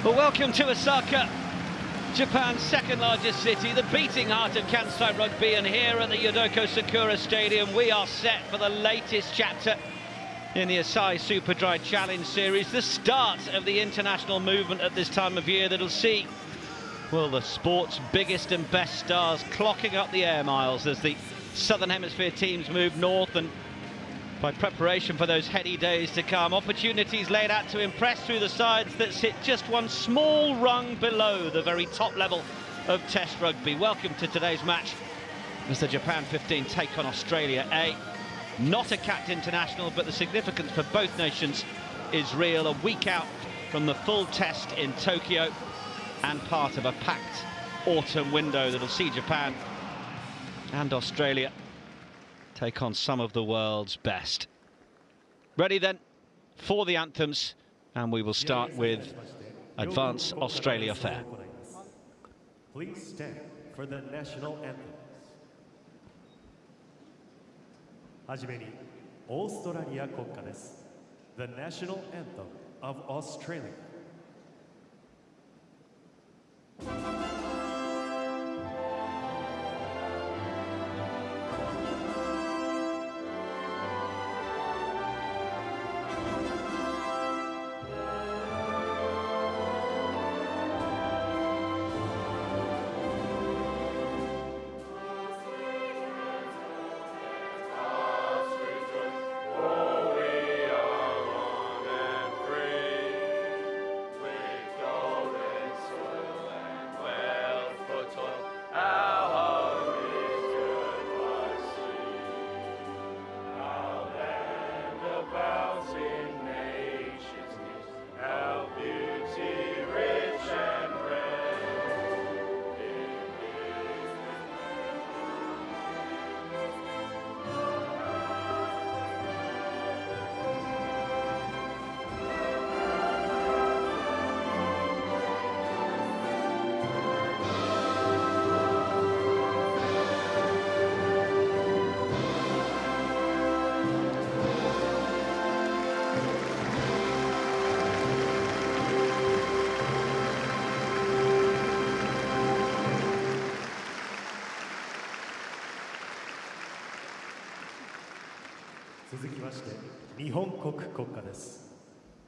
Well, welcome to Osaka, Japan's second largest city, the beating heart of Kansai Rugby, and here at the Yodoko Sakura Stadium we are set for the latest chapter in the Asahi Superdry Challenge Series, the start of the international movement at this time of year that'll see, well, the sport's biggest and best stars clocking up the air miles as the Southern Hemisphere teams move north, and by preparation for those heady days to come, opportunities laid out to impress through the sides that sit just one small rung below the very top level of Test rugby. Welcome to today's match as the Japan 15 take on Australia A. Not a capped international, but the significance for both nations is real. A week out from the full Test in Tokyo and part of a packed autumn window that'll see Japan and Australia take on some of the world's best. Ready then for the anthems, and we will start with Advance Australia Fair. Please stand for the national anthem. はじめにオーストラリア国歌です。The National Anthem of Australia.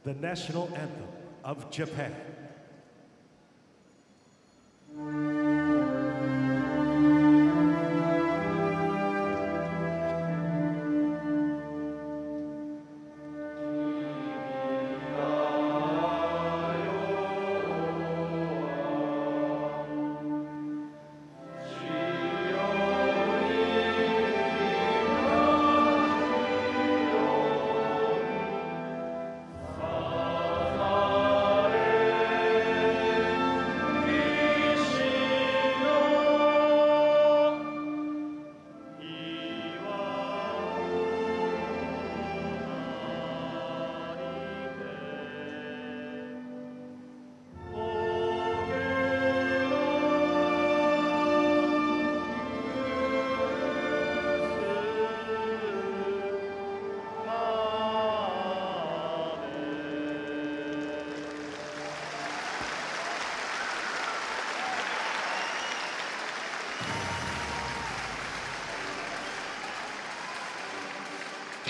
The National Anthem of Japan.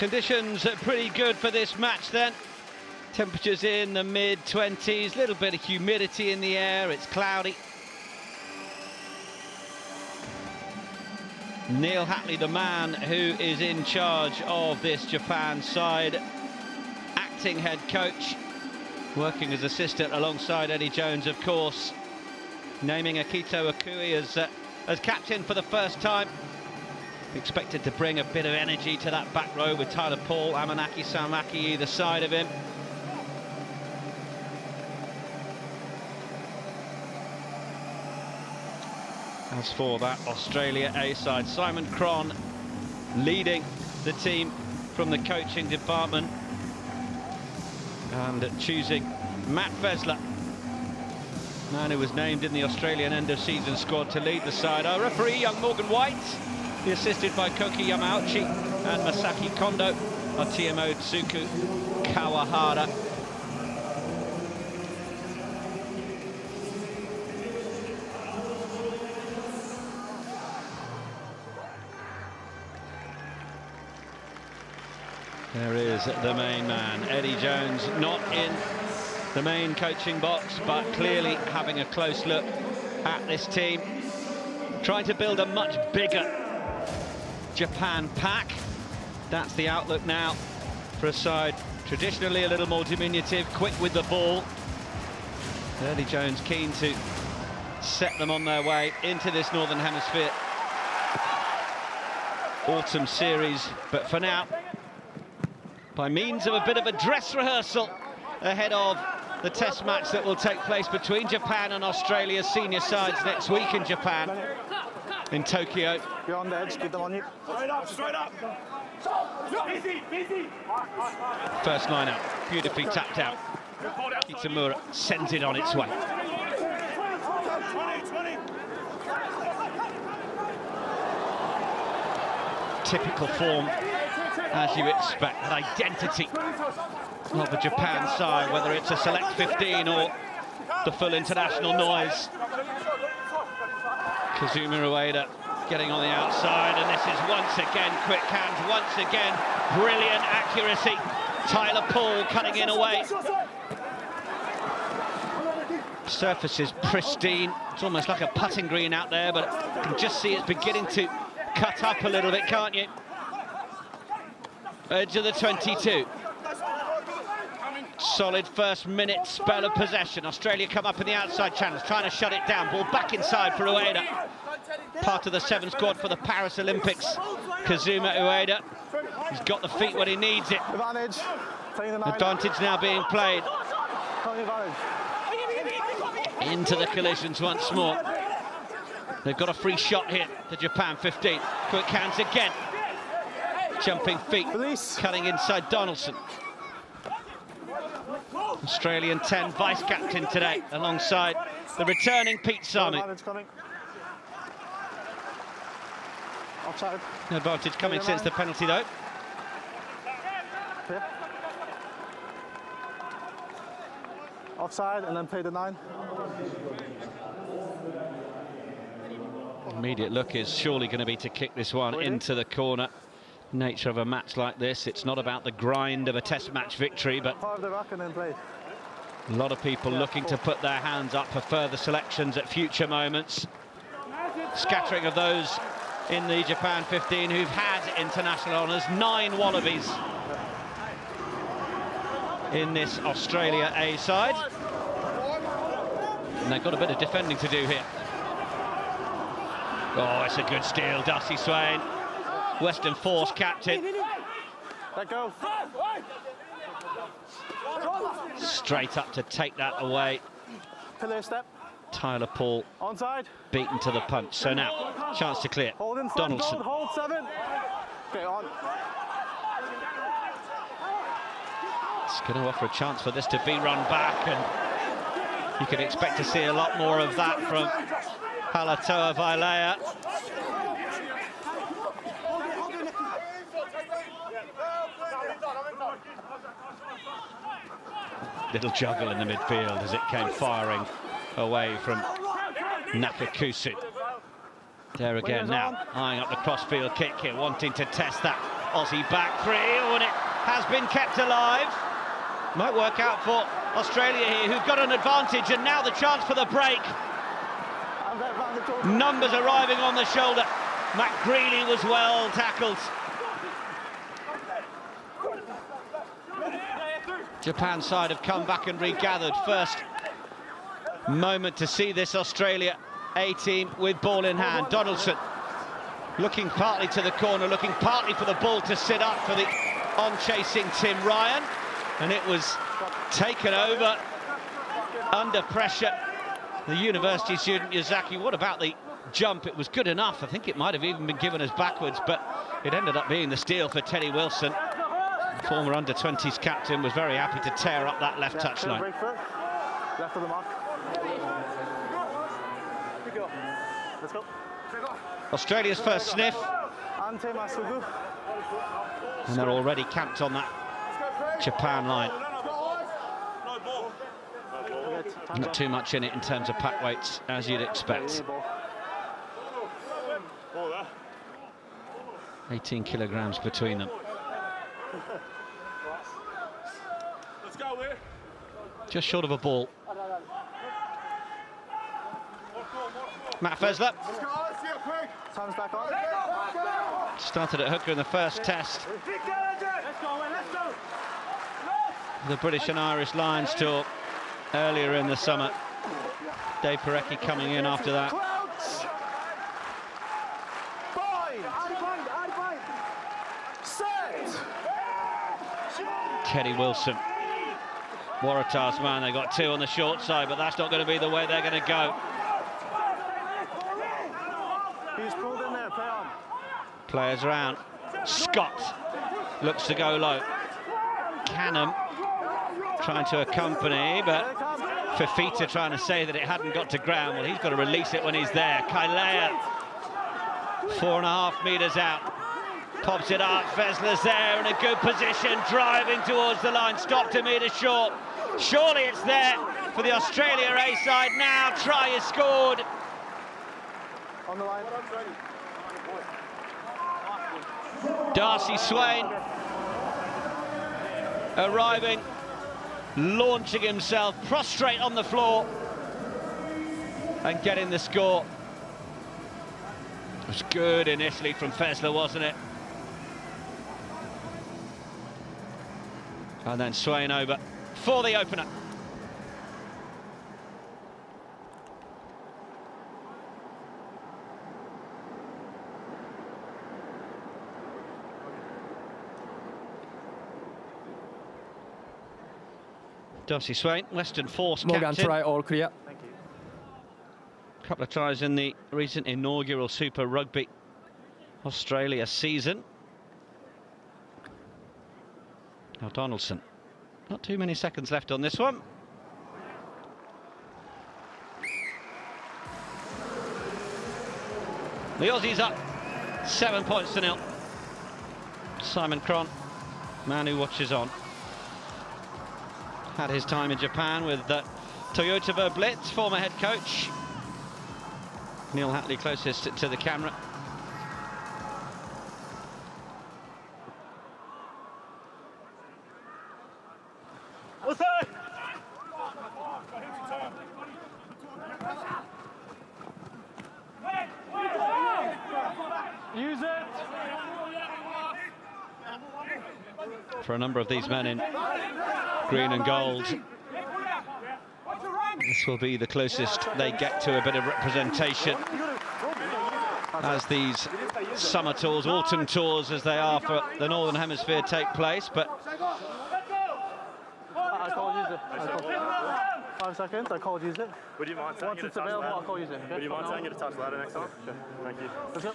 Conditions are pretty good for this match then. Temperatures in the mid-20s, little bit of humidity in the air, it's cloudy. Neil Hatley, the man who is in charge of this Japan side, acting head coach, working as assistant alongside Eddie Jones, of course, naming Akito Akui as captain for the first time. Expected to bring a bit of energy to that back row with Tyler Paul, Amanaki Saumaki either side of him. As for that Australia A side, Simon Cron leading the team from the coaching department and choosing Matt Vesler, man who was named in the Australian end-of-season squad to lead the side. Our referee, young Morgan White, be assisted by Koki Yamauchi and Masaki Kondo. Our TMO, Tsuku Kawahara. There is the main man, Eddie Jones, not in the main coaching box, but clearly having a close look at this team, trying to build a much bigger Japan pack. That's the outlook now for a side traditionally a little more diminutive, quick with the ball. Eddie Jones keen to set them on their way into this Northern Hemisphere autumn series, but for now, by means of a bit of a dress rehearsal ahead of the test match that will take place between Japan and Australia's senior sides next week in Japan, in Tokyo. You're on the edge, get them on you. Straight up. First line out, beautifully tapped out. Kitamura sends it on its way. Typical form, as you expect, an identity of the Japan side, whether it's a select 15 or the full international noise. Kazuma Ueda getting on the outside, and this is once again quick hands, once again brilliant accuracy. Tyler Paul cutting in away. Surface is pristine. It's almost like a putting green out there, but you can just see it's beginning to cut up a little bit, can't you? Edge of the 22. Solid first minute spell of possession. Australia come up in the outside channels, trying to shut it down. Ball back inside for Ueda. Part of the 7 squad for the Paris Olympics. Kazuma Ueda. He's got the feet when he needs it. Advantage now being played. Into the collisions once more. They've got a free shot here, the Japan 15. Quick hands again. Jumping feet, cutting inside Donaldson. Australian 10 vice-captain today, alongside the returning Pete Sami. No advantage coming since the penalty, though. Offside, and then play the 9. Immediate look is surely going to be to kick this one into the corner. Nature of a match like this, it's not about the grind of a test match victory, but a lot of people looking to put their hands up for further selections at future moments. Scattering of those in the Japan 15 who've had international honours. 9 Wallabies in this Australia A side. And they've got a bit of defending to do here. Oh, it's a good steal, Darcy Swain. Western Force captain. Let go. Straight up to take that away. Pillar step. Tyler Paul Onside. Beaten to the punch. So now, chance to clear. Hold in front, Donaldson. hold 7. Okay, on. It's going to offer a chance for this to be run back, and you can expect to see a lot more of that from Halatoa Vailea. Little juggle in the midfield as it came firing away from Nakakusu. There again now, eyeing up the cross-field kick here, wanting to test that Aussie back 3, and it has been kept alive. Might work out for Australia here, who've got an advantage, and now the chance for the break. Numbers arriving on the shoulder. Matt Greeley was well tackled. Japan side have come back and regathered. First moment to see this Australia A team with ball in hand. Donaldson looking partly to the corner, looking partly for the ball to sit up for the on-chasing Tim Ryan, and it was taken over under pressure. The university student Yazaki, what about the jump? It was good enough. I think it might have even been given us backwards, but it ended up being the steal for Teddy Wilson. Former under-20s captain was very happy to tear up that left touchline. Left of the mark. Let's go. Australia's first sniff. Ante Masugu. And they're already camped on that Japan line. Not too much in it in terms of pack weights, as you'd expect. 18 kilograms between them. Just short of a ball. Matt Fesler. Time's back on. Started at hooker in the first test. The British and Irish Lions tour earlier in the summer. Dave Parecki coming in after that. Teddy Wilson, Waratah's man. They got two on the short side, but that's not going to be the way they're going to go. He's pulled in there, play on. Players around. Scott looks to go low. Canham trying to accompany, but Fifita trying to say that it hadn't got to ground. Well, he's got to release it when he's there. Kailea, 4.5 metres out. Pops it up, Fesler's there in a good position, driving towards the line, stopped a metre short. Surely it's there for the Australia A side now. Try is scored. On the line. Darcy Swain arriving, launching himself, prostrate on the floor and getting the score. It was good initially from Fesler, wasn't it? And then Swain over for the opener. Darcy Swain, Western Force Morgan, captain. try all clear. Thank you. A couple of tries in the recent inaugural Super Rugby Australia season. Now Donaldson, not too many seconds left on this one. The Aussies up 7 points to 0. Simon Cron, man who watches on. Had his time in Japan with Toyota Verblitz, former head coach. Neil Hatley closest to the camera. Use it. For a number of these men in green and gold, this will be the closest they get to a bit of representation as these summer tours, autumn tours as they are for the Northern Hemisphere take place. But I called use it. 5 seconds, I called use it. Would you mind saying Once it's available, I'll call use it. Okay? Would you mind saying it a touch louder next time? Sure. Thank you. Let's go.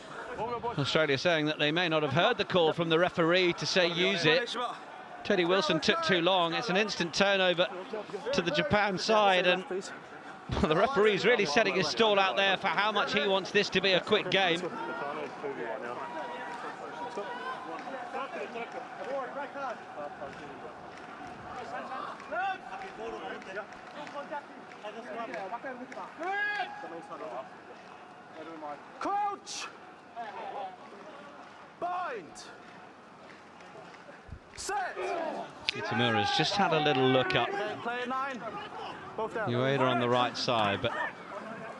Australia saying that they may not have heard the call from the referee to say use it. Teddy Wilson took too long. It's an instant turnover to the Japan side, and Please. well, the referee's really setting his stall out there for how much he wants this to be a quick game. The final is 2 right now. Crouch! Bind! Set! Kitamura's just had a little look up. Play at 9. Both down. Ueda on the right side, but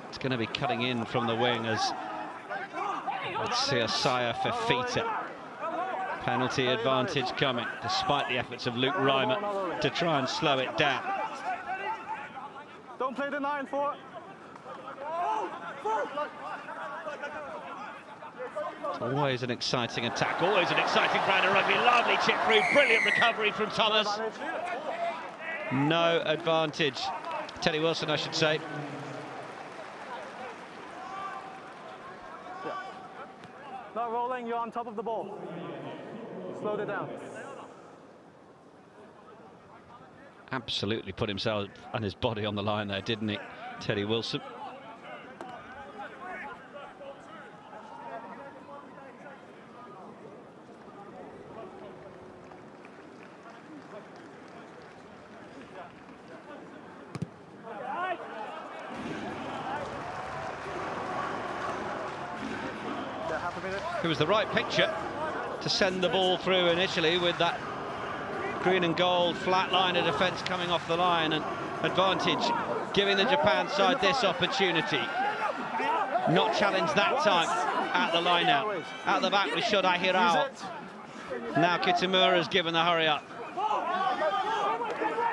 it's going to be cutting in from the wing as let's see Osaya Fifita. Penalty advantage coming, despite the efforts of Luke Reimer to try and slow it down. Don't play the 9-4. It's always an exciting attack, always an exciting brand of rugby. Lovely chip through, brilliant recovery from Thomas. No advantage. Teddy Wilson, I should say. Not rolling, you're on top of the ball. Slowed it down. Absolutely put himself and his body on the line there, didn't he, Teddy Wilson? It was the right picture to send the ball through initially with that green and gold flat line of defence coming off the line, and advantage, giving the Japan side this opportunity. Not challenged that time at the line out. At the back with Shodai Hirao. Now Kitamura's given the hurry up.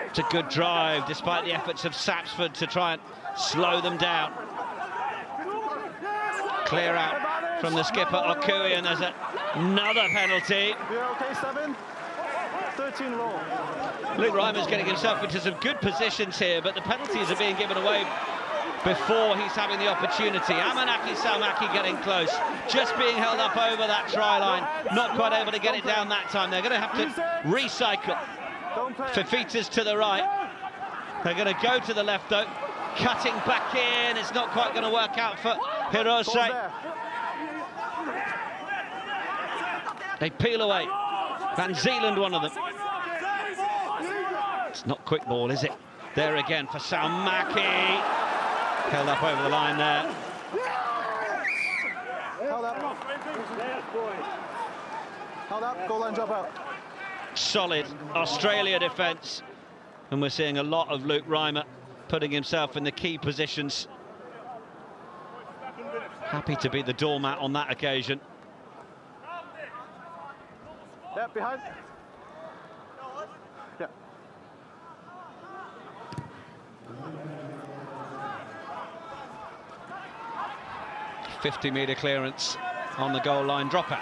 It's a good drive, despite the efforts of Sapsford to try and slow them down. Clear out from the skipper Okui, and there's another penalty. You're okay, 7? 13 roll. Luke Reimer's getting himself into some good positions here, but the penalties are being given away before he's having the opportunity. Amanaki Saumaki getting close, just being held up over that try line, not quite able to get it down that time. They're going to have to recycle. Fifita's to the right. They're going to go to the left though, cutting back in. It's not quite going to work out for Hirose. They peel away. Van Zeeland, one of them. It's not quick ball, is it? There again for Saumaki. Held up over the line there. Held up. Held up, goal line drop out. Solid Australia defence. And we're seeing a lot of Luke Reimer putting himself in the key positions. Happy to be the doormat on that occasion. Yeah, behind. Yeah. A 50-metre clearance on the goal line dropout.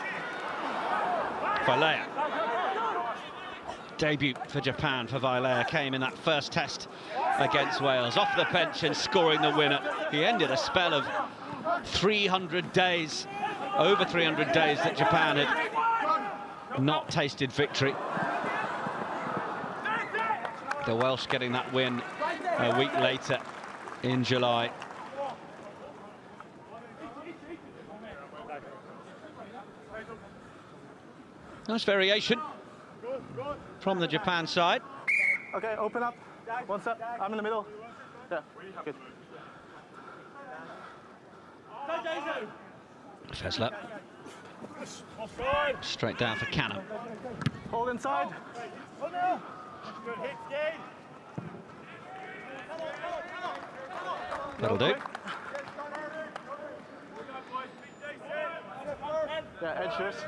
Vailea. Debut for Japan for Vailea came in that first test against Wales, off the bench and scoring the winner. He ended a spell of 300 days, over 300 days that Japan had not tasted victory. The Welsh getting that win a week later in July. Nice variation from the Japan side. Okay, open up. One step. I'm in the middle. Yeah, good. Fesler. Straight down for Cannon. Hold inside. That'll do. Yeah, edge first.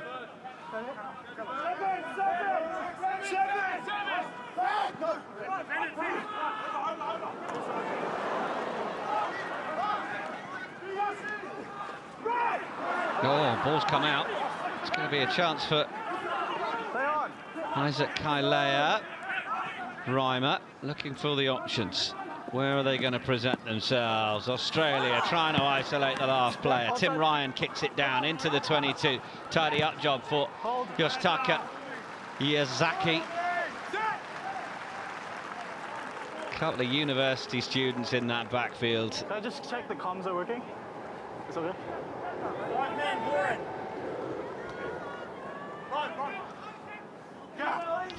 Oh, ball's come out. It's going to be a chance for Isaac Kailea. Reimer looking for the options. Where are they going to present themselves? Australia trying to isolate the last player. Tim Ryan kicks it down into the 22. Tidy up job for Yoshitaka Yazaki. Couple of university students in that backfield. Can I just check the comms are working? It's okay.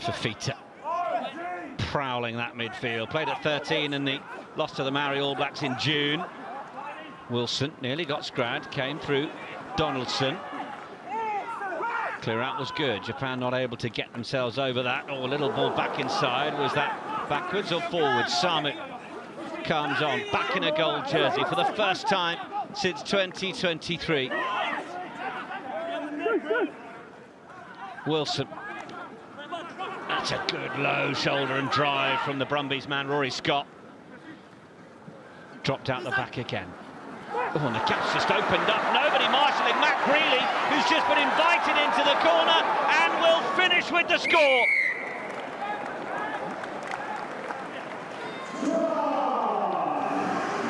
Fifita prowling that midfield. Played at 13 and the loss to the Maori All Blacks in June. Wilson nearly got scragged, came through. Donaldson. Clear out was good. Japan not able to get themselves over that. Oh, a little ball back inside. Was that backwards or forwards? Samu comes on, back in a gold jersey for the first time since 2023. Wilson. That's a good low shoulder and drive from the Brumbies man, Rory Scott. Dropped out the back again. Oh, and the gap's just opened up. Nobody marshalling. Matt Greeley, who's just been invited into the corner and will finish with the score.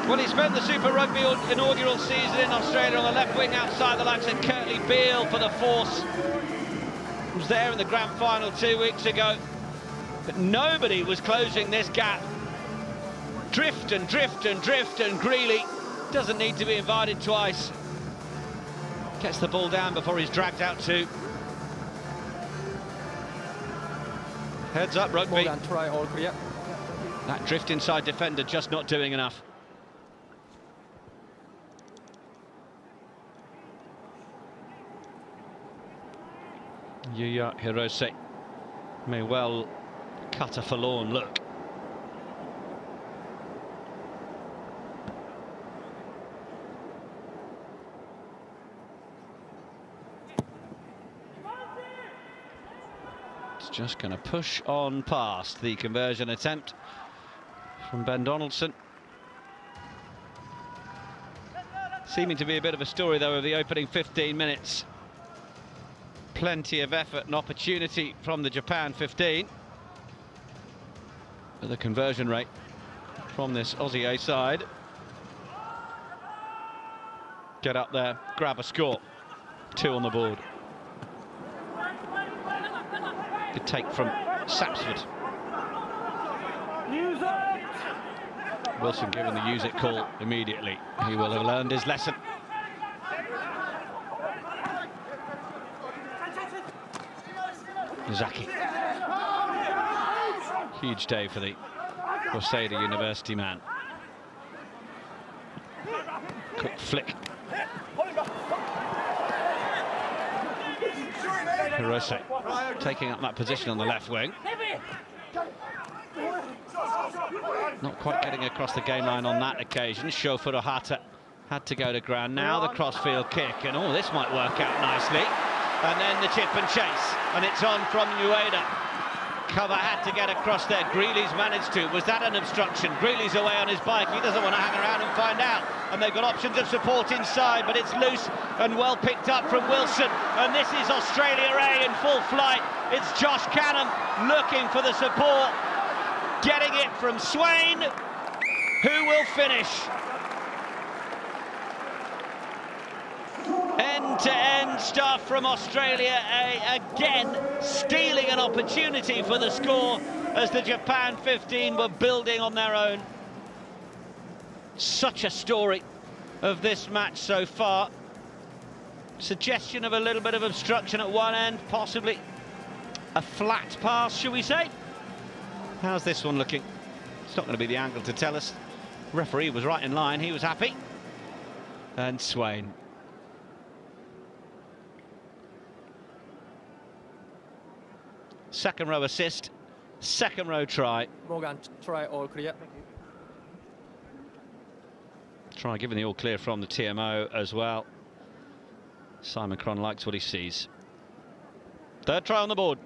Well, he spent the Super Rugby inaugural season in Australia on the left wing outside the likes of Kurtley Beale for the Force. Was there in the grand final 2 weeks ago, but nobody was closing this gap. Drift and drift and drift, and Greeley doesn't need to be invited twice. Gets the ball down before he's dragged out to. Heads up rugby. Try all clear. That drift inside defender just not doing enough. Yuya Hirose may well cut a forlorn look. It's just going to push on past the conversion attempt from Ben Donaldson. Seeming to be a bit of a story, though, of the opening 15 minutes. Plenty of effort and opportunity from the Japan 15. But the conversion rate from this Aussie A side. Get up there, grab a score. 2 on the board. Good take from Sapsford. Wilson given the use it call immediately. He will have learned his lesson. Zaki. Huge day for the Waseda University man. Quick flick. Hirose taking up that position on the left wing. Not quite getting across the game line on that occasion. Sho Furuhata had to go to ground. Now the crossfield kick, and oh, this might work out nicely. And then the chip and chase, and it's on from Ueda. Cover had to get across there. Greeley's managed to. Was that an obstruction? Greeley's away on his bike. He doesn't want to hang around and find out. And they've got options of support inside, but it's loose and well picked up from Wilson. And this is Australia A in full flight. It's Josh Canham looking for the support. Getting it from Swain, who will finish. End-to-end stuff from Australia A, again stealing an opportunity for the score as the Japan 15 were building on their own. Such a story of this match so far. Suggestion of a little bit of obstruction at one end, possibly a flat pass, shall we say? How's this one looking? It's not going to be the angle to tell us. Referee was right in line, he was happy. And Swain. Second row assist, second row try. Morgan, try all clear. Try giving the all clear from the TMO as well. Simon Cron likes what he sees. Third try on the board.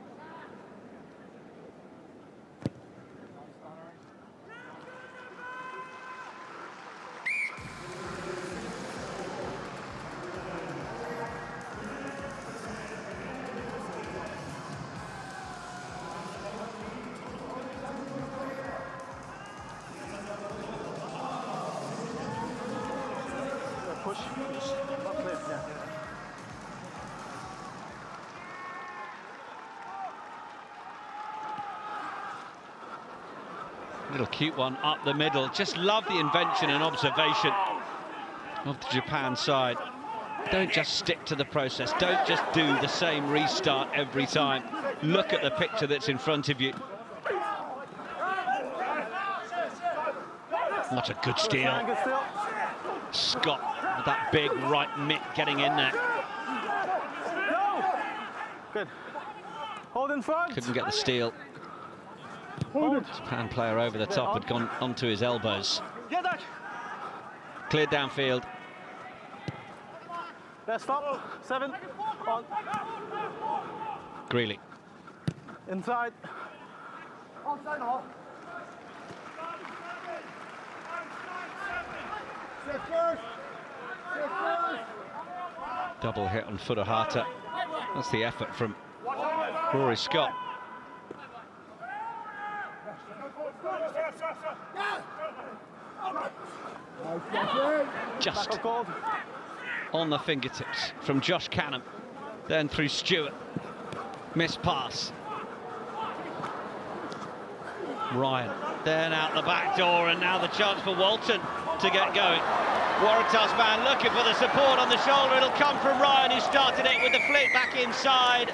Push. Not clear, yeah. Little cute one up the middle. Just love the invention and observation of the Japan side. Don't just stick to the process. Don't just do the same restart every time. Look at the picture that's in front of you. What a good steal. Scott with that big right mitt getting in there. Good. Hold in front. Couldn't get the steal. Japan player over the top had gone onto his elbows. Cleared downfield. There, stop. 7. On. Greeley. Inside. Double hit on Furuhata. That's the effort from Rory Scott. Just on the fingertips from Josh Canham. Then through Stewart. Missed pass. Ryan. Then out the back door, and now the chance for Walton to get going. Waratah's man looking for the support on the shoulder. It'll come from Ryan, who started it with the flick back inside.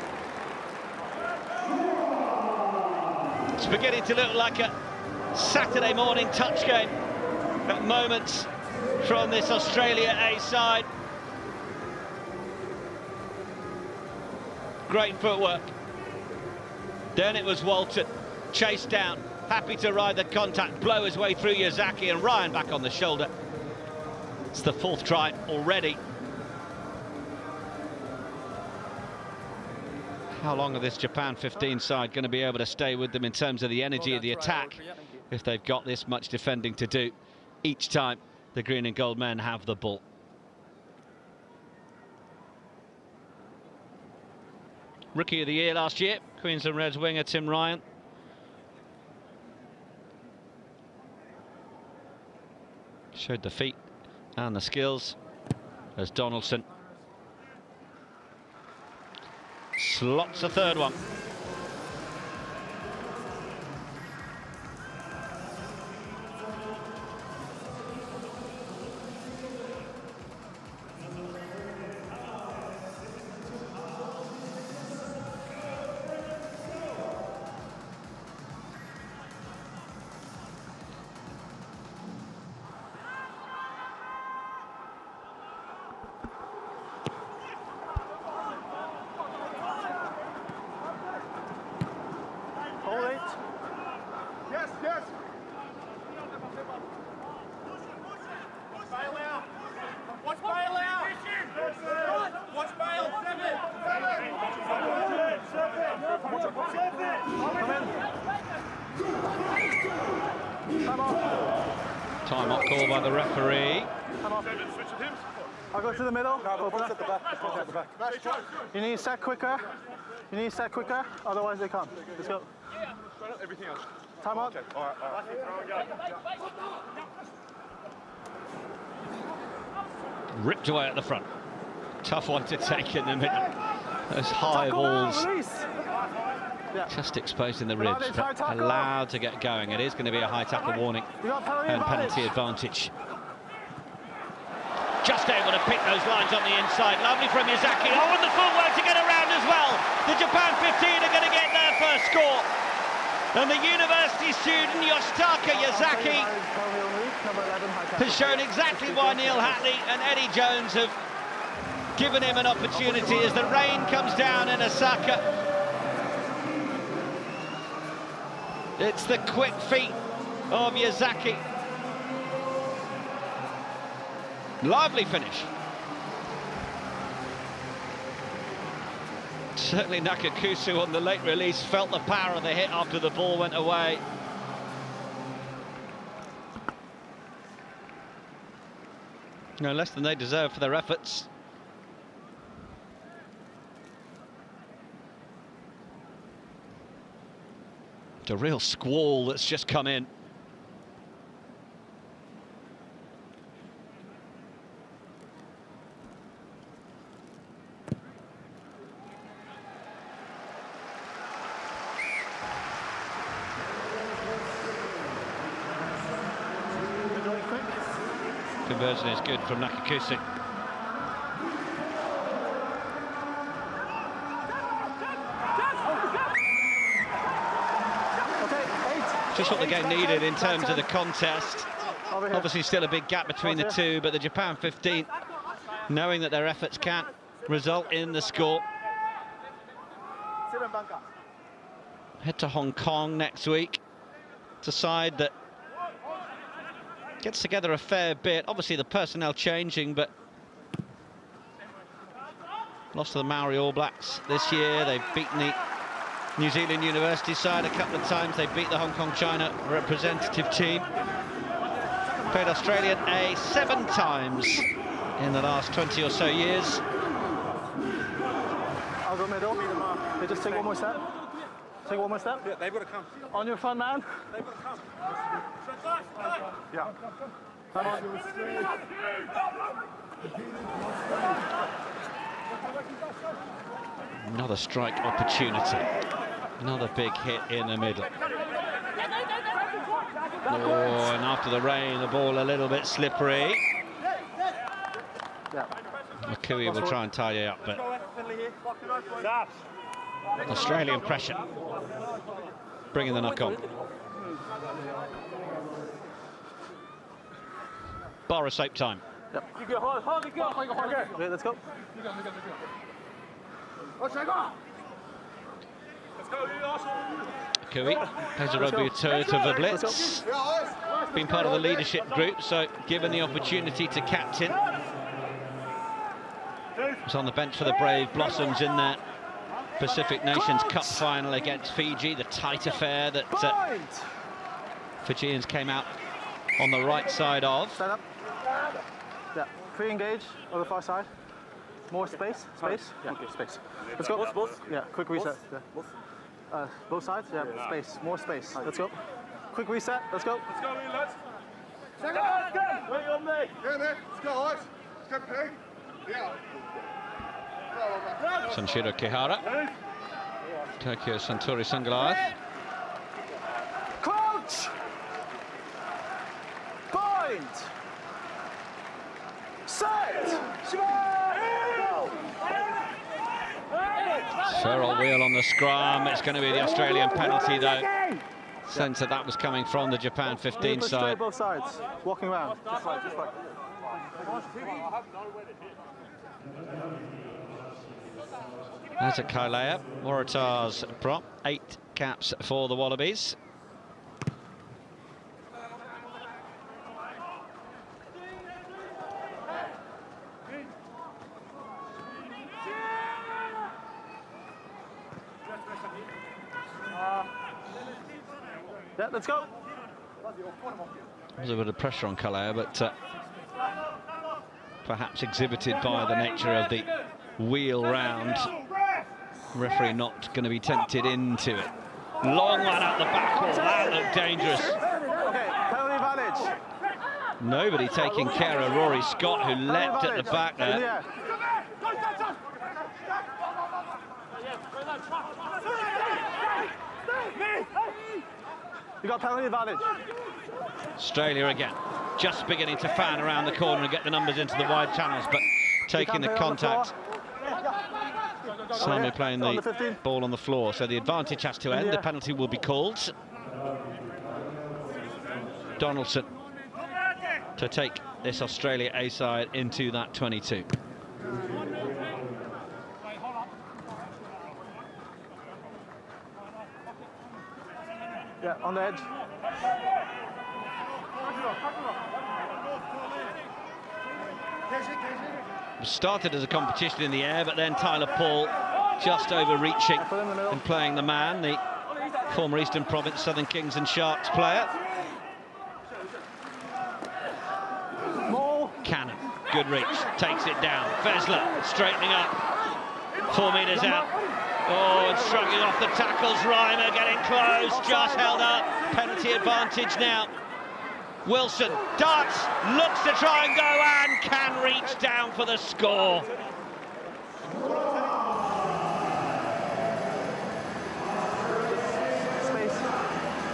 It's beginning to look like a Saturday morning touch game at moments from this Australia A side. Great footwork. Then it was Walton, chased down, happy to ride the contact, blow his way through Yazaki, and Ryan back on the shoulder. It's the fourth try already. How long are this Japan 15 side going to be able to stay with them in terms of the energy of the attack if they've got this much defending to do each time the green and gold men have the ball? Rookie of the year last year, Queensland Reds winger Tim Ryan. Showed the feet and the skills as Donaldson slots a third one. Hold it. Yes, yes. Bail out. Watch bail out. Watch bail. Time out call by the referee. Switch with him. I'll go to the middle. You need to set quicker. You need to set quicker, otherwise they come. Let's go. Everything else. Time out. All right. Ripped away at the front. Tough one to take in the middle. Those high balls just exposed in the ribs, but allowed to get going. It is going to be a high tackle warning and penalty advantage. Just able to pick those lines on the inside. Lovely from Yazaki. Oh, and the footwork to get around as well. The Japan 15 are going to get their first score. And the university student Yoshitaka Yazaki has shown exactly why Neil Hatley and Eddie Jones have given him an opportunity as the rain comes down in Osaka. It's the quick feet of Yazaki. Lovely finish. Certainly Nakakusu on the late release felt the power of the hit after the ball went away. No less than they deserve for their efforts. It's a real squall that's just come in. Conversion is good from Nakakusu. Just what the game needed in terms of the contest. Obviously still a big gap between the two, but the Japan 15, knowing that their efforts can't result in the score. Head to Hong Kong next week. It's a side that gets together a fair bit. Obviously the personnel changing, but lost to the Maori All Blacks this year. They've beaten the New Zealand University side a couple of times. They beat the Hong Kong China representative team. Played Australian A 7 times in the last 20 or so years. I'll go middle. Okay, just take one more step. Take one more step. Yeah, they've got to come. On your front, man. They've got to come. Yeah. Come on. Another strike opportunity. Another big hit in the middle. Oh, and after the rain, the ball a little bit slippery. Yeah. Makui will try and tidy up, but Australian pressure, bringing the knock on. Bar of soap time. Yep. Okay, let's go. Makui plays a rugby turret of the blitz. Been part of the leadership group, so given the opportunity to captain. Was on the bench for the Brave Blossoms in there Pacific Nations Cup final against Fiji, the tight affair that Fijians came out on the right side of. Stand up. Yeah, free engage on the far side. More space, space. Yeah, okay, space. Let's go. Both. Yeah, quick reset. Yeah. Both sides. Yeah, space. More space. Let's go. Quick reset. Let's go. Let's go, lads. Second, let's go. Wait on me. Yeah, mate. Let's go, lads. Let's go, Pete. Yeah. Sanshiro Kihara. Tokyo Suntory Sungoliath. Crouch. Point. Set. Ferrell wheel on the scrum. It's going to be the Australian penalty, though. Sense that was coming from the Japan 15 side. Both sides. Walking around. Just like. That's a Kailea, Waratah's prop. 8 caps for the Wallabies. Yeah, let's go. There's a bit of pressure on Kailea, but perhaps exhibited by the nature of the wheel round. Referee not going to be tempted into it. Long one out the back wall, that looked dangerous. Okay, penalty advantage. Nobody taking care of Rory Scott, who leapt at the back there. You got penalty advantage. Australia again, just beginning to fan around the corner and get the numbers into the wide channels, but taking the contact. Sami playing the ball on the floor, so the advantage has to end. The penalty will be called. Donaldson to take this Australia A side into that 22. Yeah, on the edge. Started as a competition in the air, but then Tyler Paul just overreaching and playing the man, the former Eastern Province Southern Kings and Sharks player. Cannon, good reach, takes it down. Fessler straightening up, 4 metres out. Oh, and shrugging off the tackles. Reimer getting close, just held up. Penalty advantage now. Wilson darts, looks to try and go, and can reach down for the score.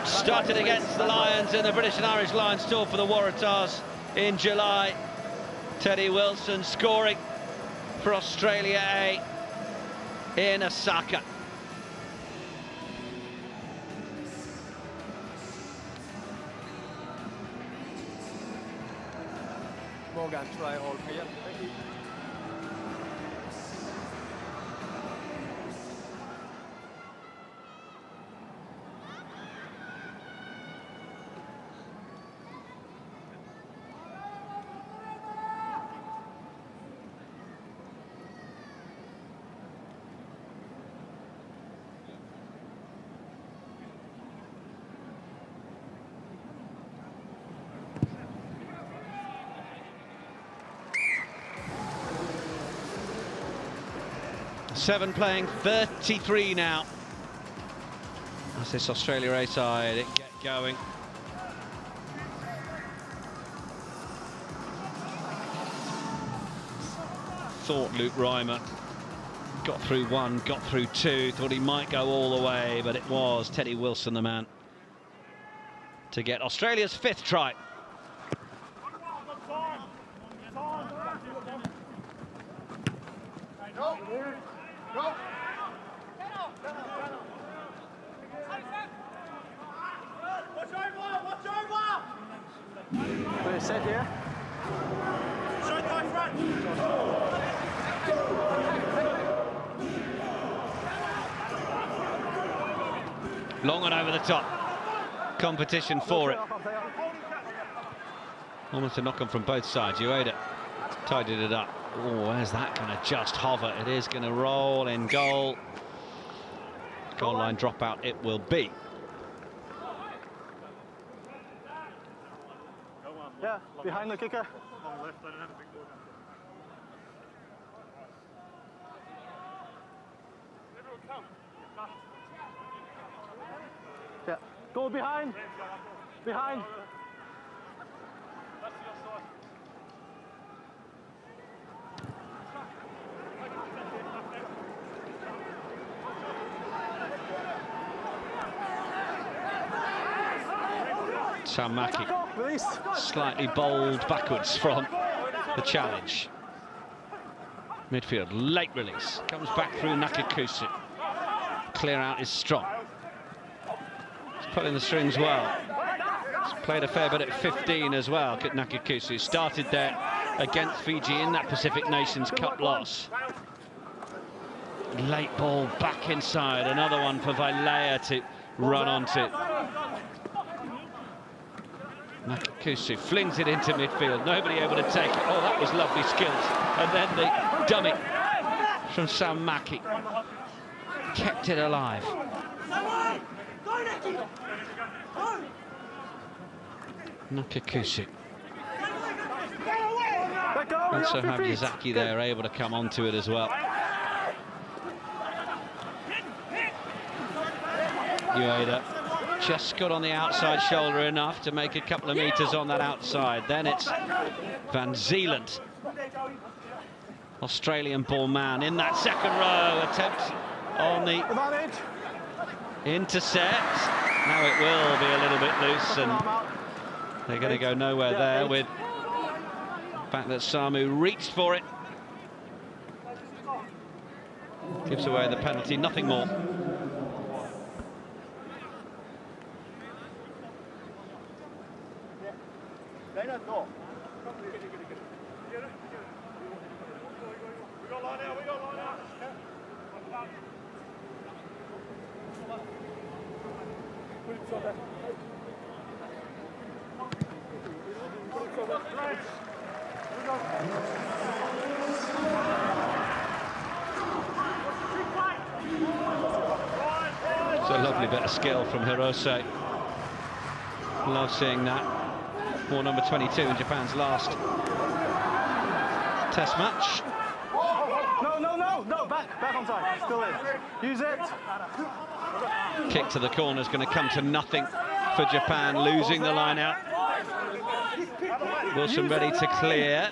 Started against the Lions in the British and Irish Lions tour for the Waratahs in July. Teddy Wilson scoring for Australia A in Osaka. Morgan, try all clear. Seven playing 33 now. As this Australia A side it get going. Thought Luke Reimer got through one, got through two, thought he might go all the way, but it was Teddy Wilson the man to get Australia's 5th try. Go! Watch over! Watch over! We're set here. Straight by front! Long one over the top. Competition for it. Almost a knock on from both sides. Ueda tidied it up. Oh, where's that going to just hover? It is going to roll in goal. goal line dropout it will be. Yeah, behind the kicker. Yeah, go behind. Behind. Sam Mackie slightly bowled backwards from the challenge. Midfield, late release, comes back through Nakakusu. Clear out is strong. He's pulling the strings well. He's played a fair bit at 15 as well, Nakakusu. Started there against Fiji in that Pacific Nations Cup loss. Late ball back inside, another one for Vailea to run onto. Nakakusu flings it into midfield, nobody able to take it. Oh, that was lovely skills. And then the dummy from Sam Mackie kept it alive. Nakakusu. Also have Yazaki there, able to come onto it as well. Ueda just got on the outside shoulder enough to make a couple of metres on that outside. Then it's Van Zeeland, Australian-born man, in that second row. Attempt on the intercept. Now it will be a little bit loose, and they're going to go nowhere there with the fact that Samu reached for it. Gives away the penalty, nothing more. It's a lovely bit of skill from Hirose. Love seeing that. Ball number 22 in Japan's last test match. No, back on side, still in. Use it. Kick to the corner is going to come to nothing for Japan, losing the line out. Wilson ready to clear.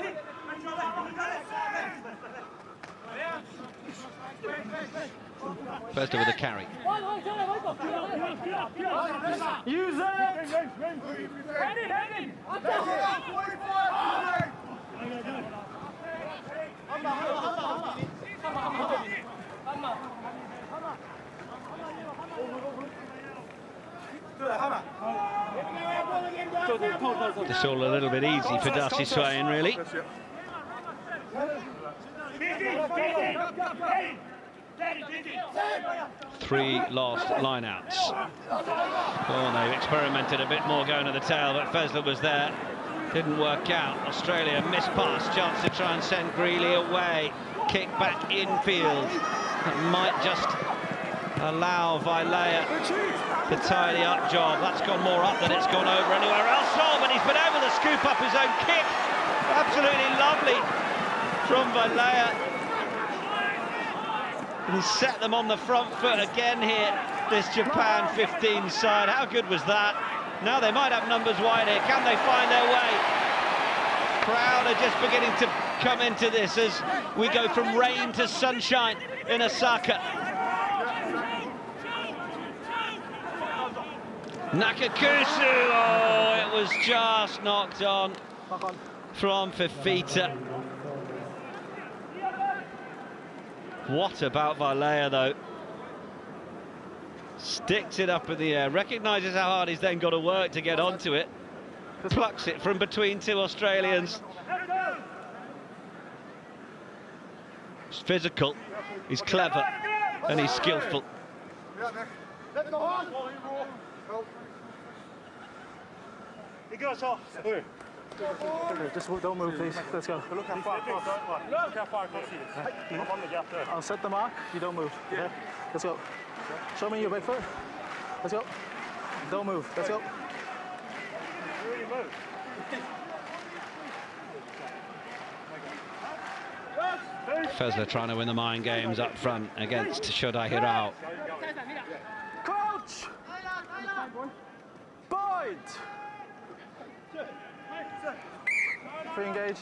First with a carry. Use it! It's all a little bit easy for Darcy Swain, really. Three lost line-outs. Oh, they've experimented a bit more going to the tail, but Fezler was there. Didn't work out. Australia missed pass, chance to try and send Greeley away. Kick back infield. That might just allow Vailea the tidy up job. That's gone more up than it's gone over anywhere else. Oh, but he's been able to scoop up his own kick. Absolutely lovely from Vailea. He set them on the front foot again here, this Japan 15 side. How good was that? Now they might have numbers wide here. Can they find their way? Crowd are just beginning to come into this as we go from rain to sunshine in Osaka. Nakakusu, oh, it was just knocked on from Fifita. What about Vailea, though? Sticks it up in the air, recognises how hard he's then got to work to get onto it, plucks it from between two Australians. He's physical, he's clever, and he's skillful. Just don't move, please. Let's go. Look how far across he is. I'll set the mark. You don't move. Okay? Let's go. Show me your back foot. Let's go. Don't move. Let's go. Fezler trying to win the mind games up front against Shodai Hirao. Coach! Boyd! Free engage.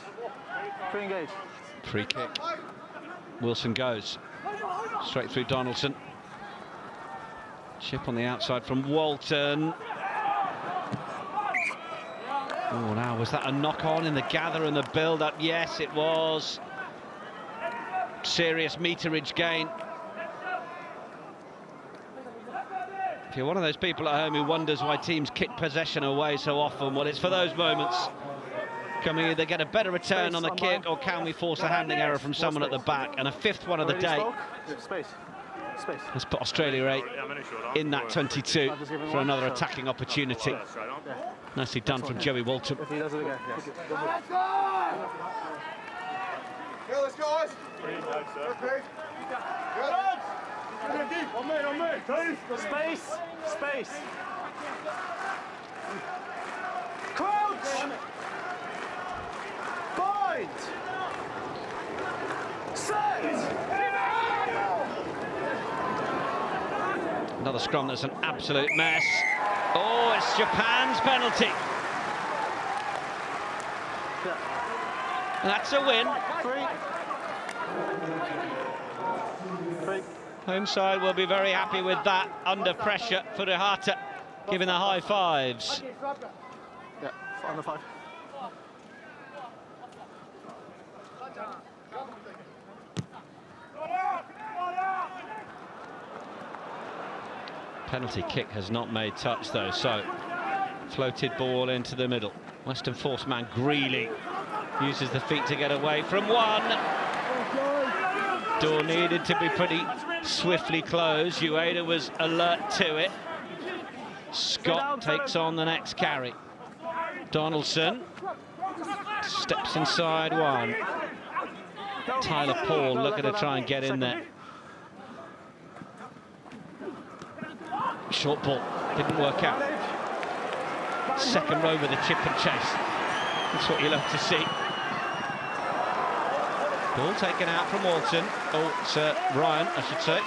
Free engage. Free kick. Wilson goes straight through Donaldson. Chip on the outside from Walton. Oh, now was that a knock-on in the gather and the build-up? Yes, it was. Serious meterage gain. If you're one of those people at home who wonders why teams kick possession away so often, well, it's for those moments. Can we either get a better return on the kick, or can we force a handling error from someone at the back? And a fifth one of the day. Space. Space. Let's put Australia 8 in that 22 for another attacking opportunity. Nicely done from Joey Walton. If he does it again, yes. Yeah, let's go, guys. Okay. On me. Space. Space. Crouch. Boyd. Set. Another scrum that's an absolute mess. Oh, it's Japan's penalty. That's a win. Home side will be very happy with that. Under pressure for Ihata, giving the high fives. Yeah, under 5. Penalty kick has not made touch though, so floated ball into the middle. Western Force man Greeley uses the feet to get away from one. Door needed to be pretty swiftly closed. Ueda was alert to it. Scott takes on the next carry. Donaldson steps inside one. Tyler Paul looking to try and get in there. Short ball, didn't work out. Second row with a chip and chase. That's what you love to see. Ball taken out from Walton. Oh, it's Ryan, I should say.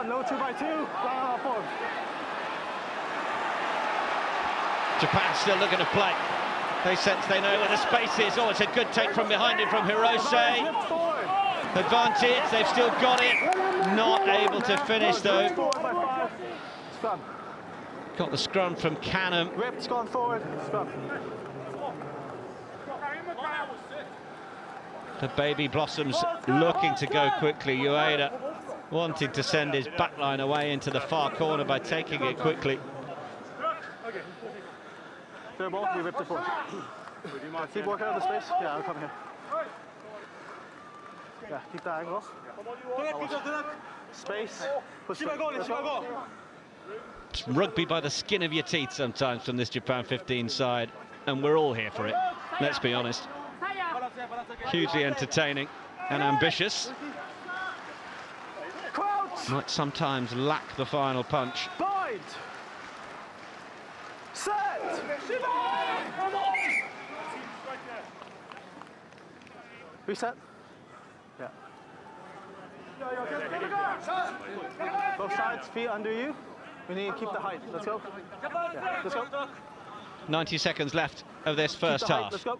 No 2x2. Forward. Japan still looking to play. They sense they know where the space is. Oh, it's a good take from behind him from Hirose. Advantage, they've still got it. Not able to finish though. Scrum. Got the scrum from Canham. Ripped, gone forward. Scrum. The Baby Blossoms looking to go quickly. Ueda wanting to send his backline away into the far corner by taking it quickly. Third ball, we ripped it forward. Keep working on the space. Yeah, I'll come here. Yeah, keep the angles. Space. Push it. It's rugby by the skin of your teeth sometimes from this Japan 15 side, and we're all here for it, let's be honest. Hugely entertaining and ambitious. Might sometimes lack the final punch. Boyd! Set! Reset. Yeah. Both sides, feet under you. We need to keep the height. Let's go. Yeah. Let's go. 90 seconds left of this first half. Let's go.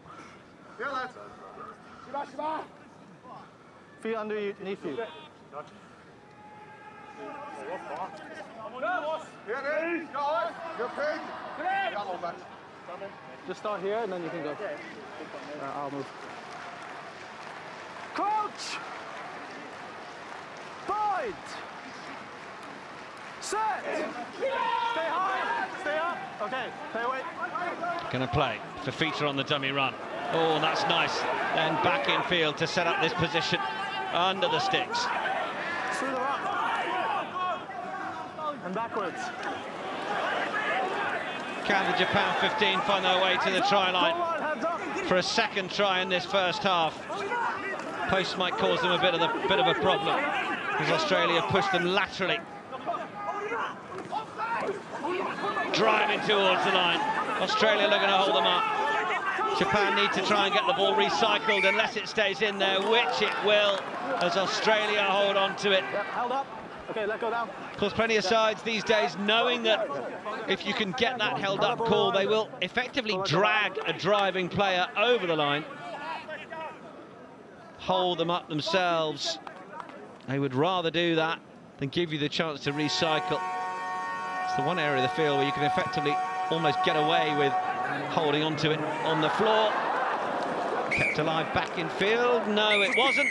Feet under you, knee feet. Just start here and then you can go. I'll move. Coach! Boyd! Set! Stay high! Stay up! Okay, stay away. Gonna play for feature on the dummy run. Oh, that's nice. Then back in field to set up this position under the sticks. Through the rock. And backwards. Can the Japan 15 find their way to the try line for a second try in this first half? Post might cause them a bit of a problem, because Australia pushed them laterally. Driving towards the line. Australia looking to hold them up. Japan need to try and get the ball recycled unless it stays in there, which it will, as Australia hold on to it. Yep, held up. Okay, let go down. Of course, plenty of sides these days knowing that if you can get that held up call, they will effectively drag a driving player over the line, hold them up themselves. They would rather do that than give you the chance to recycle. It's the one area of the field where you can effectively almost get away with holding onto it on the floor. Kept alive back in field. No, it wasn't.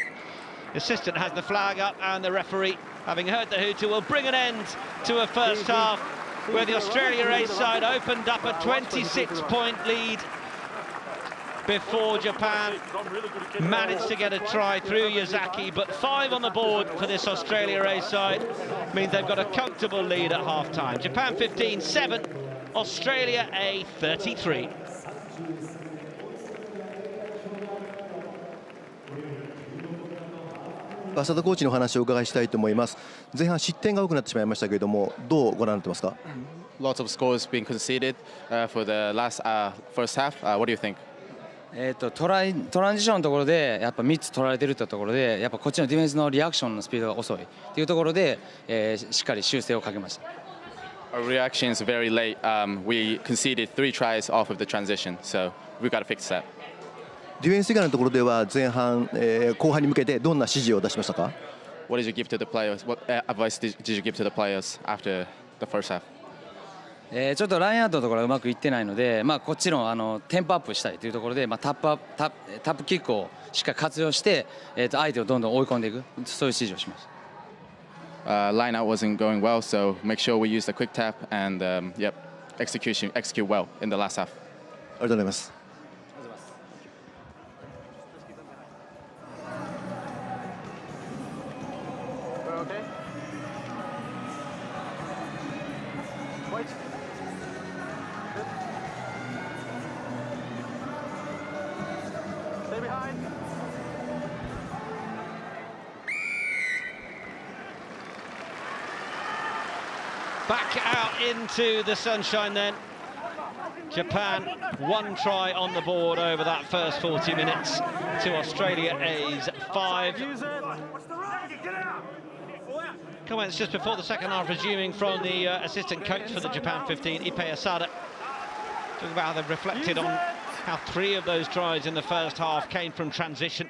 The assistant has the flag up, and the referee, having heard the hooter, will bring an end to a first half where the Australia A side opened up a 26-point lead before Japan managed to get a try through Yazaki, but 5 on the board for this Australia A side means they've got a comfortable lead at half-time. Japan 15-7, Australia A 33. 浅田コーチの話をお伺いしたいと思います。前半失点が多くなってしまいましたけれども、どうご覧になってますか？ Lots of scores being conceded for the last first half. What do you think? トランジションのところでやっぱ3つ取られてるってところで、やっぱこっちのディフェンスのリアクションのスピードが遅いっていうところで、しっかり修正をかけました。Our reaction is very late. We conceded 3 tries off of the transition, so we've got to fix that. ディフェンス以外のところでは前半、後半に向けてどんな指示を出しましたか？ What did you give to the players? What advice did you give to the players after the first half? ちょっとラインアウトのところがうまくいってないので、こっちのテンポアップしたいというところで、タップキックをしっかり活用して、相手をどんどん追い込んでいく、そういう指示をします。Line out wasn't going well, so make sure we use the quick tap and execute well in the last half. ありがとうございます。Okay. Wait. Good. Stay behind. Back out into the sunshine then. Japan, 1 try on the board over that first 40 minutes to Australia A's 5. Use it. Comments just before the second half resuming from the assistant coach for the Japan 15, Ippei Asada. Talking about how they've reflected on how 3 of those tries in the first half came from transition.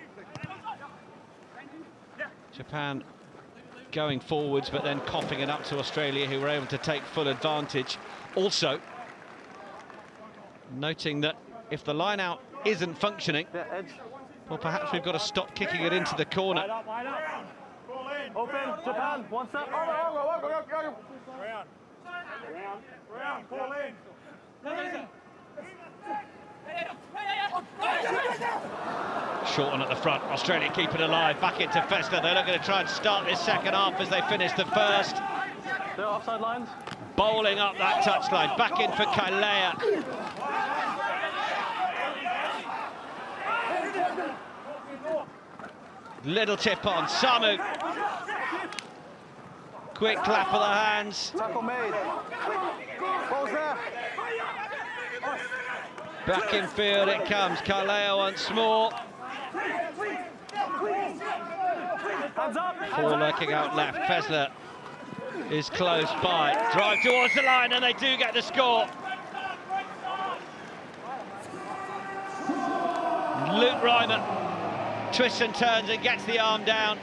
Japan going forwards, but then coughing it up to Australia, who were able to take full advantage. Also, noting that if the line out isn't functioning, well, perhaps we've got to stop kicking it into the corner. Open, Japan, 1 step. Round, pull in. Short one at the front, Australia keep it alive, back into Festa. They're not going to try and start this second half as they finish the first. They're offside lines. Bowling up that touchline, back in for Kailea. Little tip on, Samu. Quick clap of the hands. Tackle made. Ball's there. Back in field it comes, Kailea once more. Hands up. Four lurking out left, Fessler is close by. Drive towards the line and they do get the score. Luke Reimer twists and turns and gets the arm down.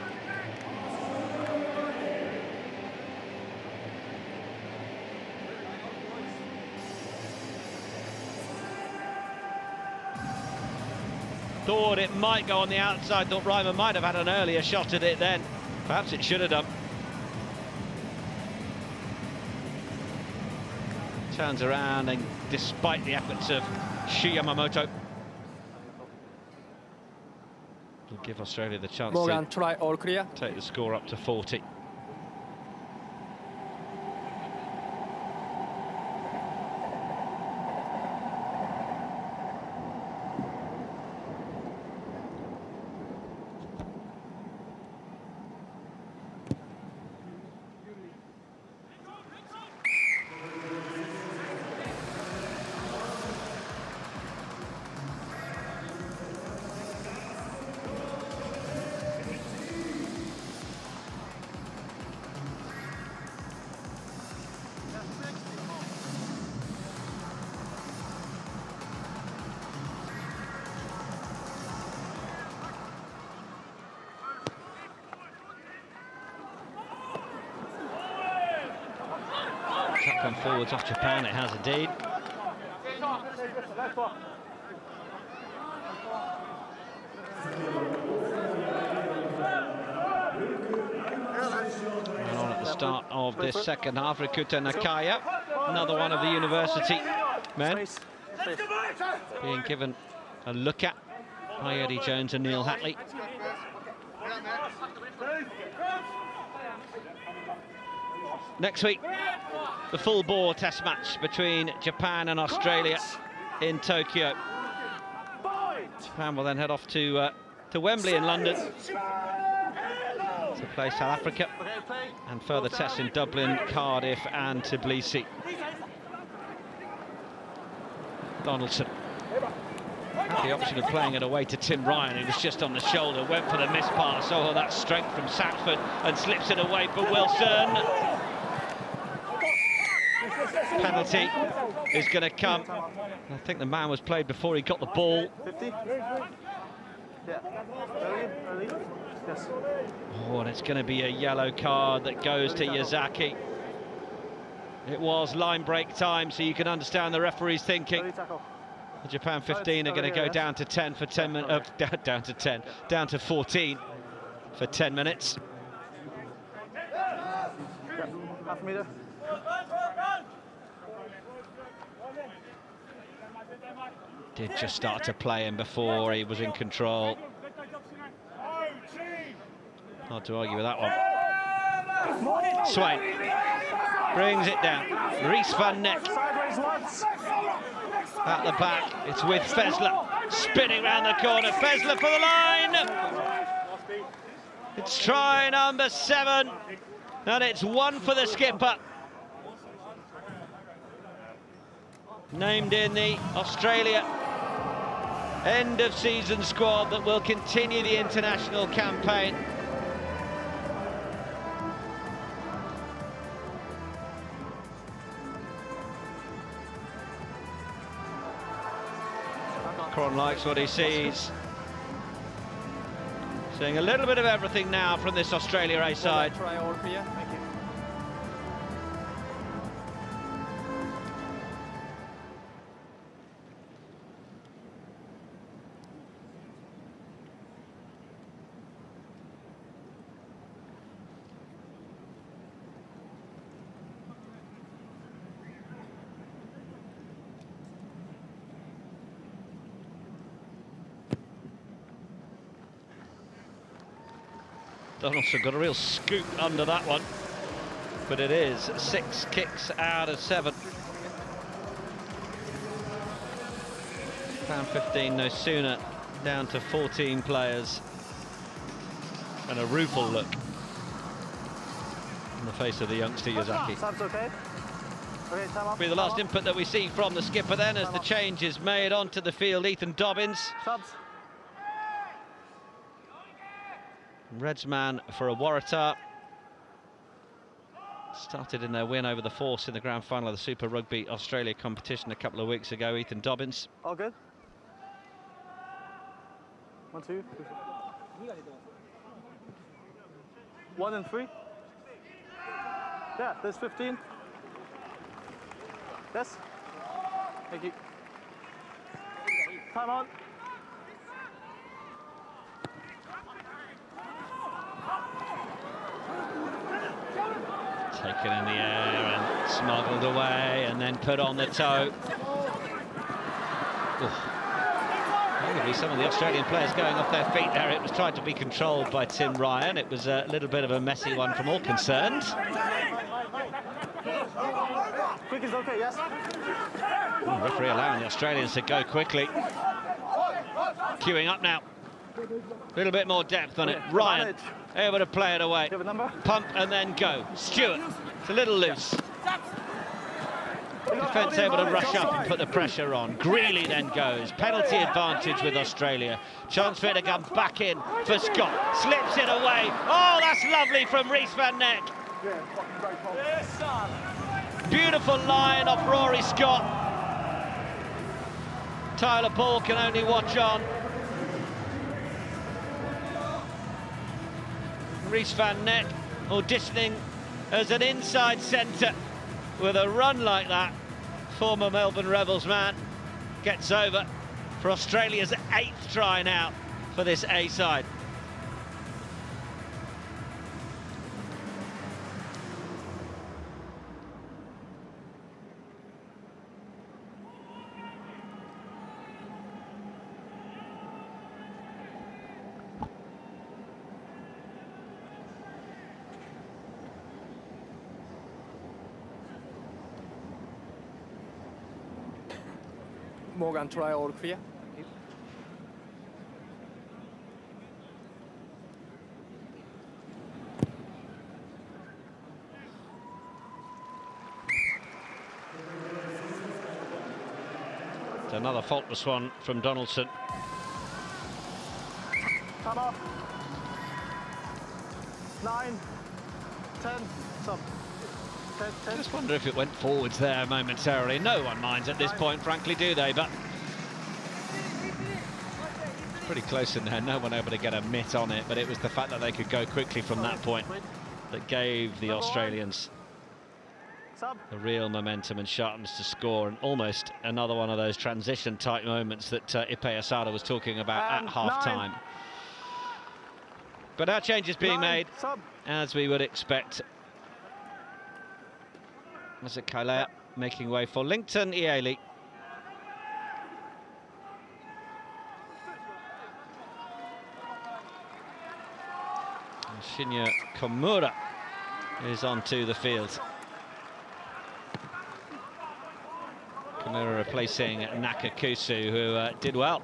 Thought it might go on the outside, thought Reimer might have had an earlier shot at it then. Perhaps it should have done. Turns around and despite the efforts of Shi Yamamoto, will give Australia the chance Morgan, to try all clear. take the score up to 40. attack gone forwards off Japan? It has indeed. And on at the start of this second half, Rikuta Nakaya, another one of the university men, being given a look at by Eddie Jones and Neil Hatley. Next week, the full bore test match between Japan and Australia in Tokyo. Japan will then head off to Wembley in London to play South Africa, and further tests in Dublin, Cardiff and Tbilisi. Donaldson had the option of playing it away to Tim Ryan, who was just on the shoulder, went for the miss pass. Oh, that's strength from Sackford, and slips it away for Wilson. Penalty is going to come. I think the man was played before he got the ball. 50? Yeah. Early? Yes. Oh, and it's going to be a yellow card that goes to Yazaki. It was line break time, so you can understand the referee's thinking. The Japan 15 are going to go down to 10 for 10 minutes. Down to 14 for 10 minutes. Yeah. Half a meter. Did just start to play him before he was in control. Hard to argue with that one. Swain brings it down. Rhys van Neck at the back. It's with Fessler spinning round the corner. Fessler for the line. It's try number 7, and it's 1 for the skipper. Named in the Australia end-of-season squad that will continue the international campaign. Cron likes what he sees. Seeing a little bit of everything now from this Australia A side. Try all clear. Thank you. Donaldson got a real scoop under that one, but it is 6 kicks out of 7. Pound 15 no sooner down to 14 players, and a rueful look on the face of the youngster Yazaki. Subs okay? Okay, time up. Be the last input that we see from the skipper then, as the change is made onto the field. Ethan Dobbins. Subs. Reds man for a Waratah. Started in their win over the Force in the grand final of the Super Rugby Australia competition a couple of weeks ago. Ethan Dobbins. All good? 1, 2. 1 and 3. Yeah, there's 15. Yes. Thank you. Time on. Taken in the air and smuggled away, and then put on the toe. Maybe some of the Australian players going off their feet there. It was tried to be controlled by Tim Ryan. It was a little bit of a messy one from all concerned. Quick is okay, yes? Referee allowing the Australians to go quickly. Queuing up now. A little bit more depth on it. Ryan able to play it away. You have a number? Pump and then go. Stewart, it's a little loose. Defence able to rush up and put the pressure on. Greeley then goes. Penalty advantage with Australia. Chance for it to come back in for Scott. Slips it away. Oh, that's lovely from Rhys van Neck. Beautiful line off Rory Scott. Tyler Paul can only watch on. Rhys van Neck auditioning as an inside centre with a run like that, former Melbourne Rebels man gets over for Australia's 8th try now for this A side. Morgan, try all clear. It's another faultless one from Donaldson. Time off. 9, 10, sub. 10, 10. I just wonder if it went forwards there momentarily. No one minds at this point, frankly, do they? But pretty close in there. No one able to get a mitt on it, but it was the fact that they could go quickly from that point that gave the Australians the real momentum and sharpness to score, and almost another one of those transition-type moments that Ipe Asada was talking about at half-time. But our change is being made, as we would expect. Masa Kailea making way for Lington Ieli. And Shinya Komura is onto the field. Komura replacing Nakakusu, who did well.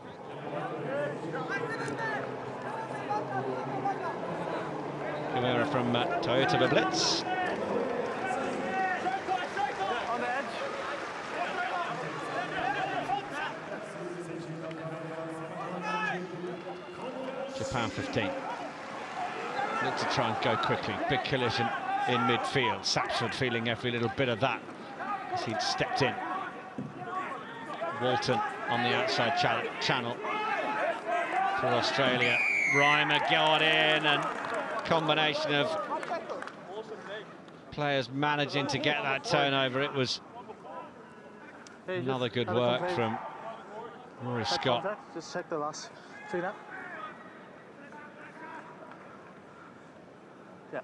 Komura from Toyota Blitz. Japan 15. Look to try and go quickly. Big collision in midfield. Sapsford feeling every little bit of that as he'd stepped in. Walton on the outside channel for Australia. Reimer got in, and combination of players managing to get that turnover. It was another good work from Rory Scott. Just check the last clean up. Yeah.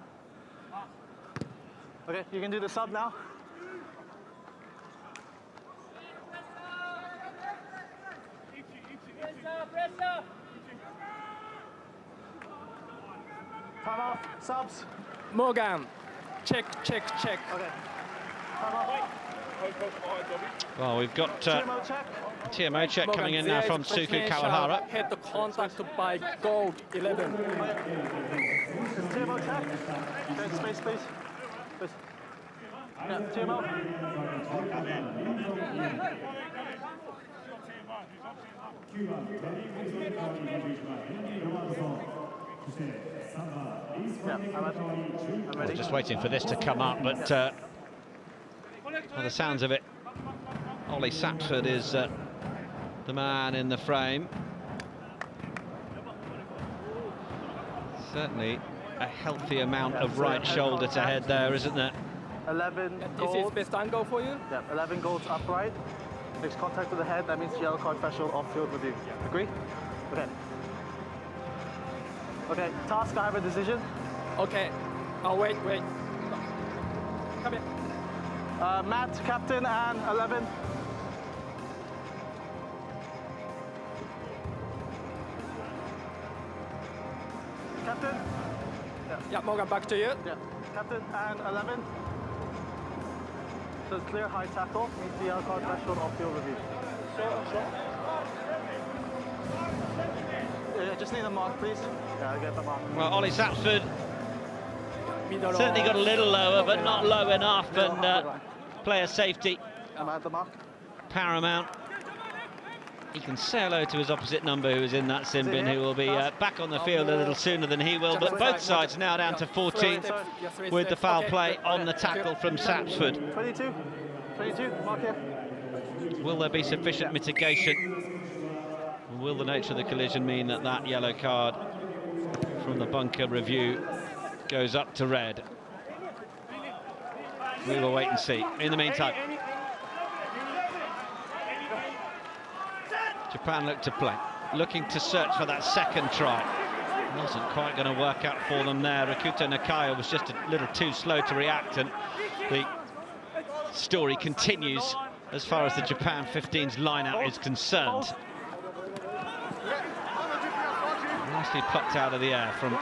Okay, you can do the sub now. Time off, subs. Morgan, check. Okay. Time off. Well, we've got TMO check. TMO check Morgan, coming in now from Suku Kawahara. Head to contact by gold 11. TMO check. Okay, space, please. Space. Yeah, TMO. Yeah, I'm ready. Just waiting for this to come up, but by the sounds of it, Ollie Sapsford is the man in the frame. Certainly a healthy amount of right shoulder to head there, isn't there? 11 This gold. is best angle for you. Yeah, 11 golds upright. Makes contact with the head. That means yellow card threshold off field review. Agree? Okay. Okay, task, I have a decision. Okay. Oh, wait. Come here. Matt, captain, and 11. Captain? Yeah, Morgan, back to you. Yeah. Captain and 11. So it's clear high tackle. Meets the yellow card threshold off field review. Yeah, just need a mark, please. Yeah, I'll get the mark. Well, Ollie Sapsford certainly got a little lower, but not low enough, and player safety Am I at the mark? paramount. He can say hello to his opposite number, who is in that Simbin, who will be back on the field a little sooner than he will, but both sides now down to 14th with the foul play on the tackle from Sapsford. 22, mark here. Will there be sufficient mitigation? Will the nature of the collision mean that that yellow card from the bunker review goes up to red? We will wait and see. In the meantime, Japan look to play, looking to search for that second try. Wasn't quite going to work out for them there. Rakuto Nakaya was just a little too slow to react, and the story continues as far as the Japan 15's line-out is concerned. Nicely plucked out of the air from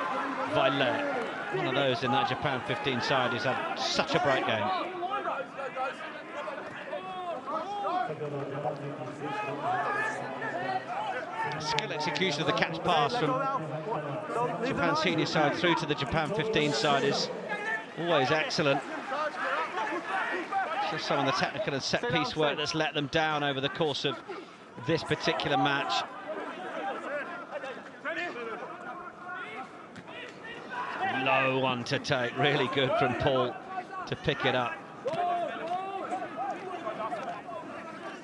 Vailea. One of those in that Japan 15 side who's had such a bright game. Skill execution of the catch pass from Japan senior side through to the Japan 15 side is always excellent. It's just some of the technical and set-piece work that's let them down over the course of this particular match. Low one to take, really good from Paul to pick it up.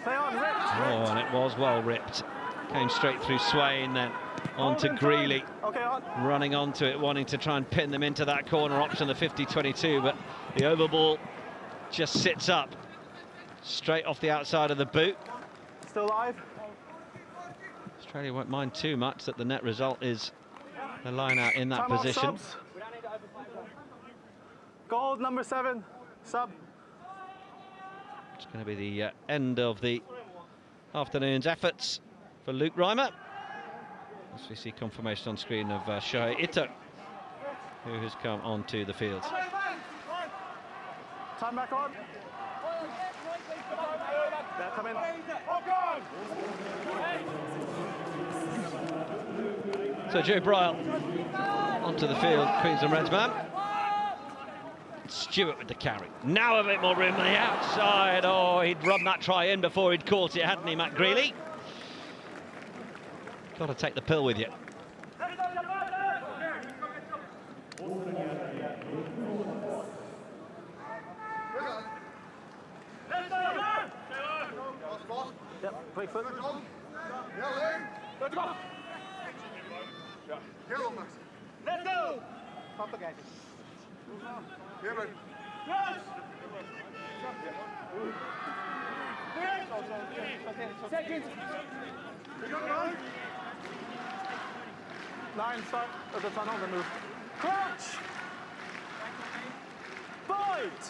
Oh, and it was well ripped. Came straight through Swain, then on to Greeley. Running onto it, wanting to try and pin them into that corner option, the 50-22, but the overball just sits up. Straight off the outside of the boot. Still live. Australia won't mind too much that the net result is the line out in that position. Gold number 7, sub. It's going to be the end of the afternoon's efforts for Luke Reimer. As we see confirmation on screen of Shohei Ito, who has come onto the field. Time back on. Yeah, come in. So Joe Bryle onto the field, Queensland Reds man. Stewart with the carry. Now a bit more room on the outside. Oh, he'd run that try in before he'd caught it, hadn't he, Matt Greeley? Got to take the pill with you. Yep, break foot. Let's go! Pop again. Seconds. 9, start of the tunnel, then move. Crouch! Fight!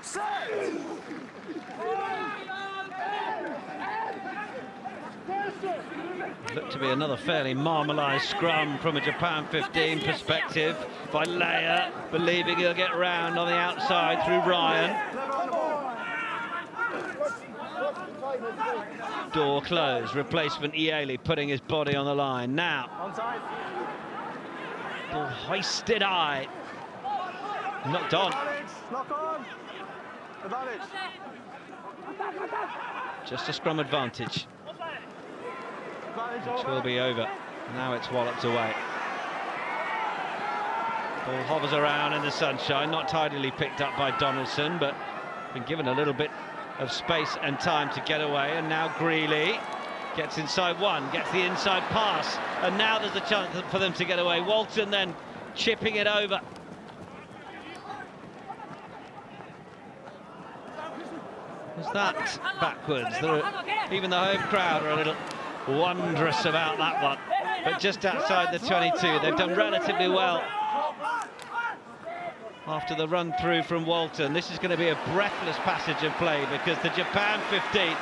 Set! Looked to be another fairly marmalised scrum from a Japan 15 perspective. Vailea believing he'll get round on the outside through Ryan. Door closed, replacement Ieli putting his body on the line. Now, ball hoisted high. Knocked on. Knock on! Advantage. Just a scrum advantage, Advantage which over. will be over. Now it's walloped away. Ball hovers around in the sunshine, not tidily picked up by Donaldson, but been given a little bit of space and time to get away. And now Greeley gets inside one, gets the inside pass, and now there's a chance for them to get away. Walton then chipping it over. Was that backwards? Even the home crowd are a little wondrous about that one. But just outside the 22, they've done relatively well after the run through from Walton. This is going to be a breathless passage of play because the Japan 15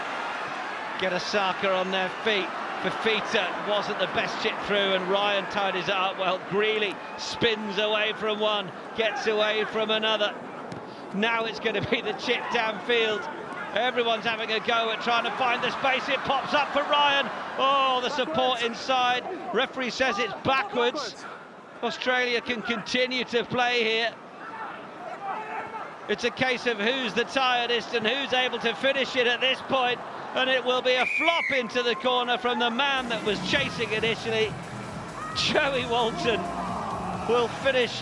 get Osaka on their feet. Fifita wasn't the best chip through, and Ryan tidies it up well. Greeley spins away from one, gets away from another. Now it's going to be the chip downfield. Everyone's having a go at trying to find the space. It pops up for Ryan. Oh, the support inside. Referee says it's backwards. Australia can continue to play here. It's a case of who's the tiredest and who's able to finish it at this point. And it will be a flop into the corner from the man that was chasing initially. Joey Walton will finish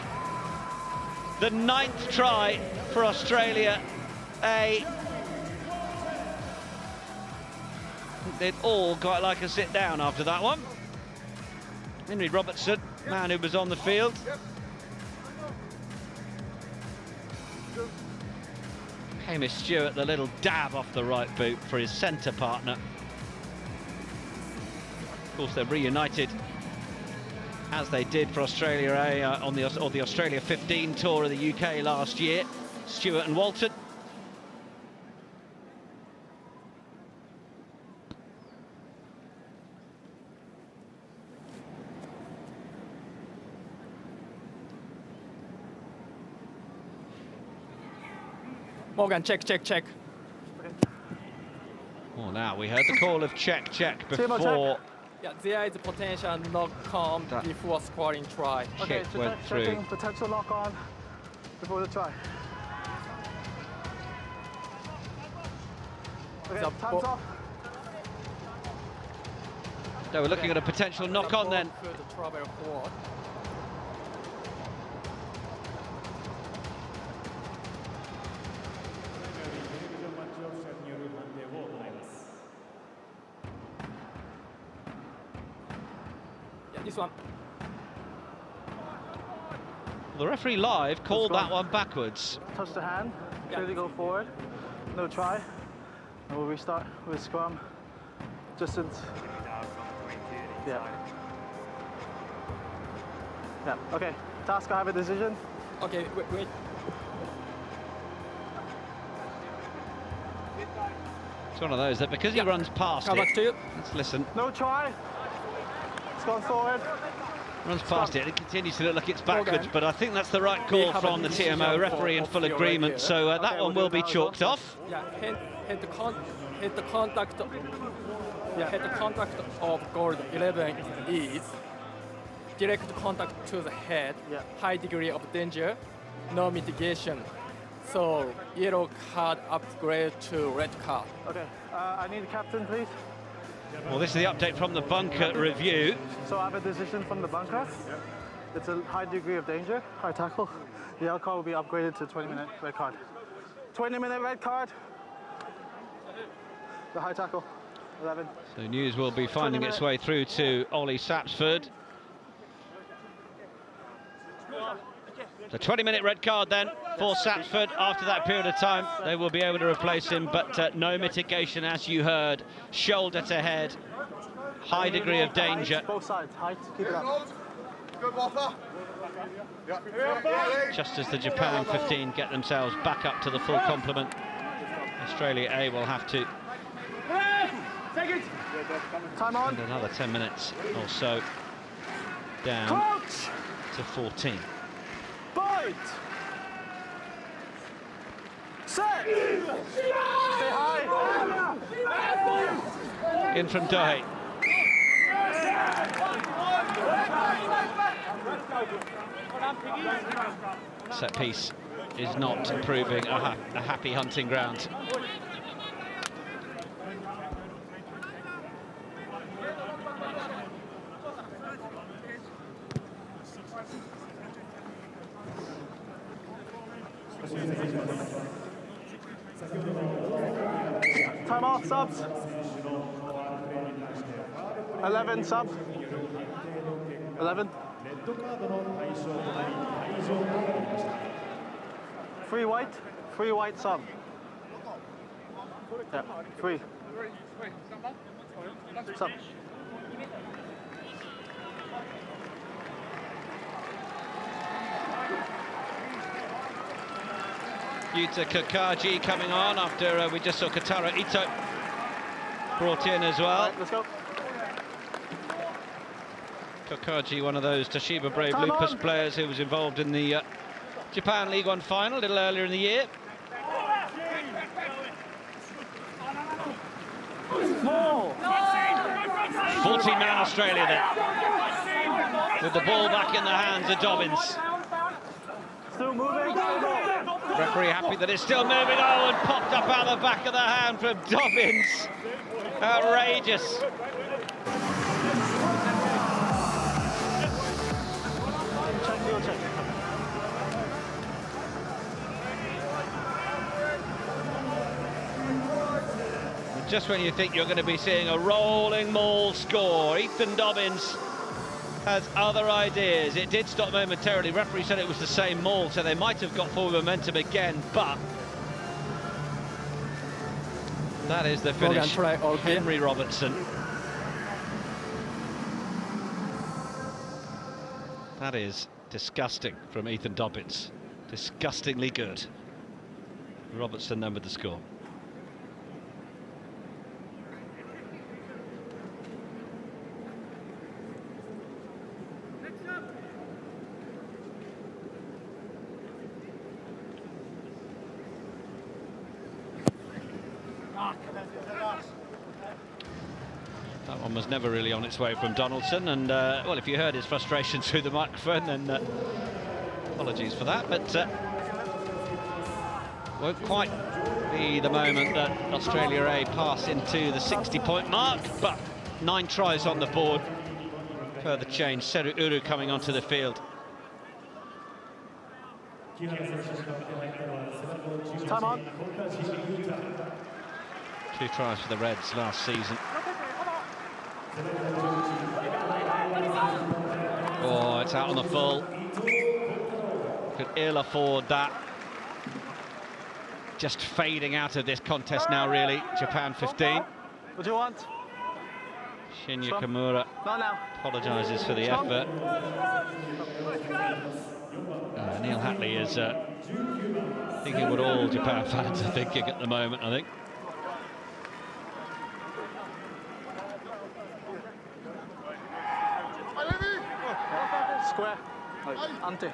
the 9th try for Australia. They'd all quite like a sit down after that one. Henry Robertson, man who was on the field. Hamish Stewart, the little dab off the right boot for his centre partner. Of course, they're reunited as they did for Australia A on the Australia 15 tour of the UK last year. Stewart and Walton. Morgan, check, check, check. Well, now we heard the call of check before. Yeah, there is a potential knock-on before scoring try. Okay, Kick went through. checking potential knock-on before the try. Okay, The time's off. So we're looking at a potential knock-on then. The travel forward. Yeah, this one. The referee live called that one backwards. Touch the hand, clearly go forward. No try. And we'll restart with scrum. Distance. Yeah. Yeah, okay. Task, I have a decision. Okay, wait. It's one of those that because he runs past Come back to it. you. Let's listen. No try. It's gone forward. Runs past it. It continues to look like it's backwards, Morgan. but I think that's the right call have from a the decision TMO referee in for full your agreement. right So that Okay, one we'll will do be that as chalked well. off. Yeah, hit the contact. Yeah, hit the contact of gold 11 is direct contact to the head. Yeah. High degree of danger, no mitigation. So yellow card upgrade to red card. Okay, I need a captain, please. Well, this is the update from the bunker review. So I have a decision from the bunker. It's a high degree of danger, high tackle. The yellow card will be upgraded to 20-minute red card. 20-minute red card. The high tackle, 11. So news will be finding its way through to Ollie Sapsford. The 20-minute red card then for Sapsford. After that period of time, they will be able to replace him, but no mitigation, as you heard. Shoulder to head, high degree of danger. Height, both sides, height, keep it up. Good, Walter. Just as the Japan 15 get themselves back up to the full complement, Australia A will have to Time on. spend another 10 minutes or so down to 14. Fight! Set! Stay high! In from Dohe. Set piece is not proving a happy hunting ground. Time off, subs. 11 sub. 11. 3 white sub. Yeah, 3. Sub. Yuta Kakaji coming on after we just saw Katara Ito brought in as well. Right, let's go. Kakaji, one of those Toshiba Brave Time Lupus on. players who was involved in the Japan League One final a little earlier in the year. Small. 14-man Australia there. With the ball back in the hands of Dobbins. Still moving. Referee happy that it's still moving. Oh, and popped up out the back of the hand from Dobbins. Outrageous. Check, we'll check. Just when you think you're going to be seeing a rolling maul score, Ethan Dobbins has other ideas. It did stop momentarily. Referee said it was the same maul, so they might have got forward momentum again, but That is the finish. Try all Henry Robertson. That is disgusting from Ethan Dobbins. Disgustingly good. Robertson numbered the score. That one was never really on its way from Donaldson, and well, if you heard his frustration through the microphone, then apologies for that, but won't quite be the moment that Australia A pass into the 60-point mark, but 9 tries on the board. Further change, Seru Uru coming onto the field. Time on. 2 tries for the Reds last season. Oh, it's out on the full. Could ill afford that. Just fading out of this contest now, really. Japan 15. What do you want? Shinya Kimura apologises for the effort. Neil Hatley is thinking what all Japan fans are thinking at the moment, I think. Square. Ante.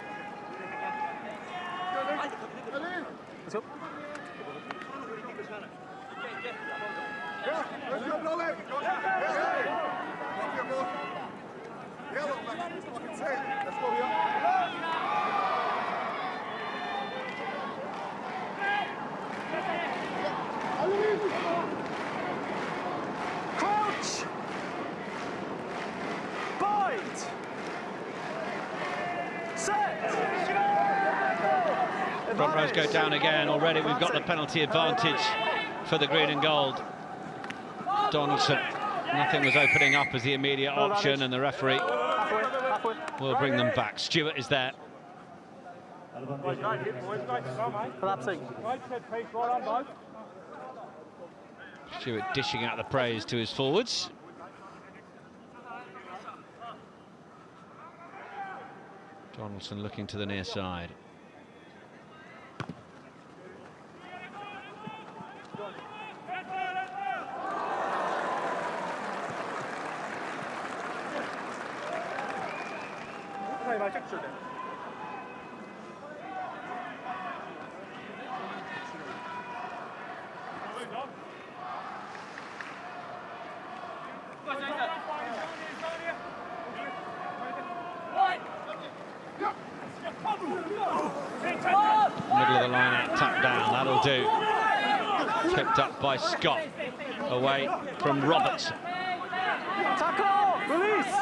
Let's go. Crouch! Bind! Set! Front rows go down again. Already we've got the penalty advantage for the green and gold. Donaldson, nothing was opening up as the immediate option, and the referee will bring them back. Stewart is there. Collapsing. Stewart dishing out the praise to his forwards. Donaldson looking to the near side. Middle of the line out, tap down, that'll do. Picked up by Scott, away from Robertson. Tackle! Release!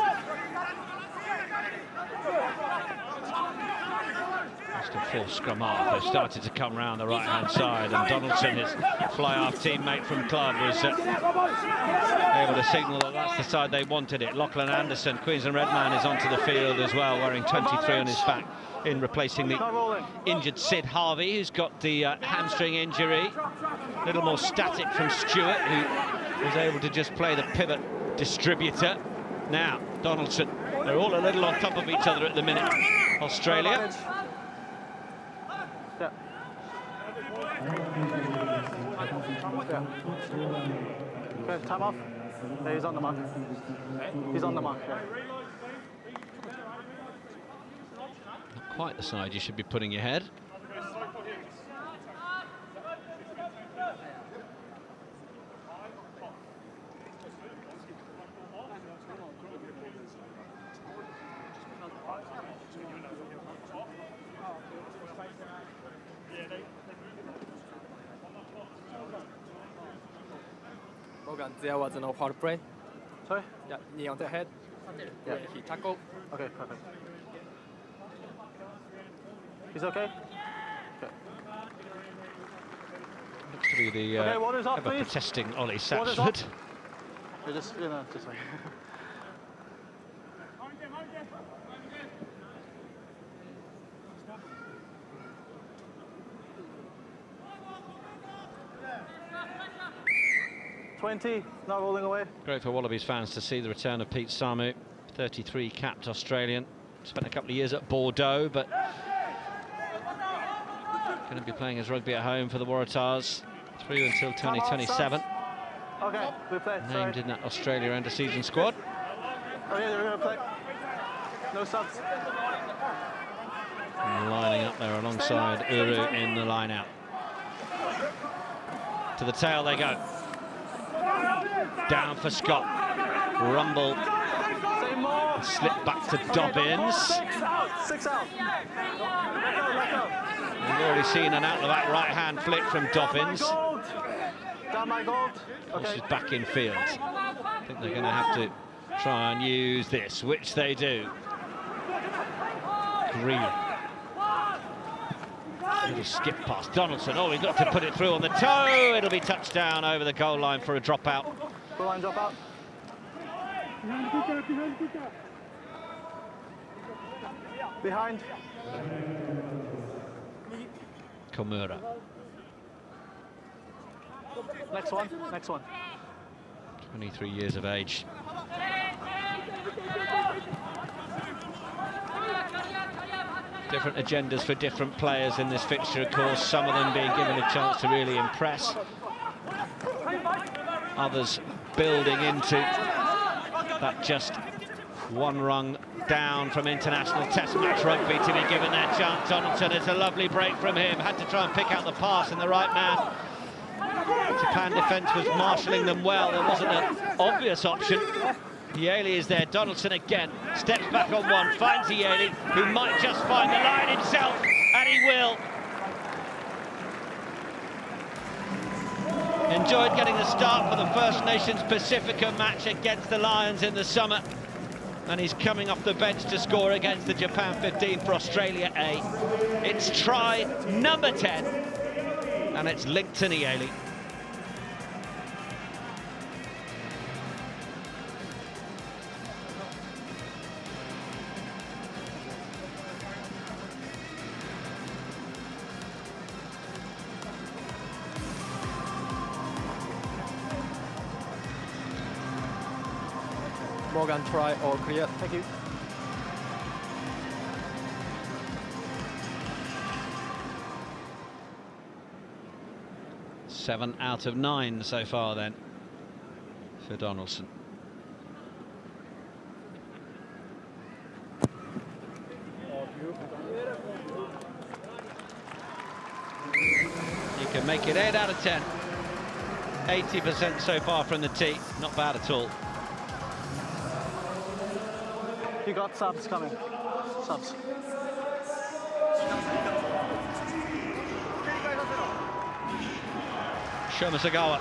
Just a full scrum half. They started to come round the right-hand side, and Donaldson, his fly-half teammate from club, was able to signal that that's the side they wanted it. Lachlan Anderson, Queensland Redman, is onto the field as well, wearing 23 on his back, in replacing the injured Sid Harvey, who's got the hamstring injury. A little more static from Stewart, who was able to just play the pivot distributor. Now, Donaldson, they're all a little on top of each other at the minute. Australia. Yeah. Okay, time off. Yeah, he's on the mark. He's on the mark, yeah. Not quite the side you should be putting your head. Morgan, there was no foul play. Sorry? Yeah, knee on the head. Yeah. He tackled. Okay, perfect. He's okay? Okay. Looks to be the Okay, water's off, ever please. protesting Ollie Water's off. Satchford. Yeah, just, you know, just like... 20, not rolling away. Great for Wallabies fans to see the return of Pete Samu, 33 capped Australian. Spent a couple of years at Bordeaux, but going to be playing his rugby at home for the Waratahs through until 2027. Okay, we play. Named in that Australia end-of-season squad. Okay, they're going to play. No subs. And lining up there alongside Uru in the line-out. To the tail they go. Down for Scott. Rumble. Slip back to Dobbins. 6 out. We've already seen an out-of-back right-hand flick from Dobbins. Down my gold. Okay. She's back in field. I think they're going to have to try and use this, which they do. Green. Little skip past Donaldson. Oh, we've got to put it through on the toe. It'll be touchdown over the goal line for a dropout. Goal line dropout. Behind. Komura. Next one. Next one. 23 years of age. Different agendas for different players in this fixture, of course. Some of them being given a chance to really impress. Others building into that just one rung down from international test match rugby to be given their chance. Donaldson, it's a lovely break from him. Had to try and pick out the pass and the right man. Japan defence was marshalling them well. There wasn't an obvious option. Yeli is there. Donaldson again steps back on one, finds Yeli, who might just find the line himself, and he will. Enjoyed getting the start for the First Nations Pacifica match against the Lions in the summer, and he's coming off the bench to score against the Japan 15 for Australia A. It's try number 10, and it's linked to Nieli. Morgan, try or clear. Thank you. Seven out of 9 so far then for Donaldson. You can make it 8 out of 10. 80% so far from the tee. Not bad at all. You got subs coming. Subs. Shomasagawa.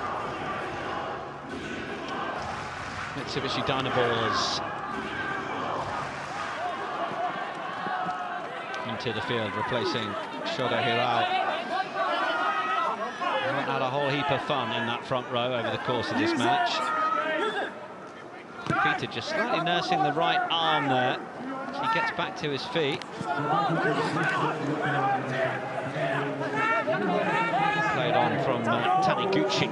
Mitsubishi Dynaballs into the field, replacing Shoda Hirao. Had a whole heap of fun in that front row over the course of this match. Peter just slightly nursing the right arm there. He gets back to his feet. Played on from Taniguchi.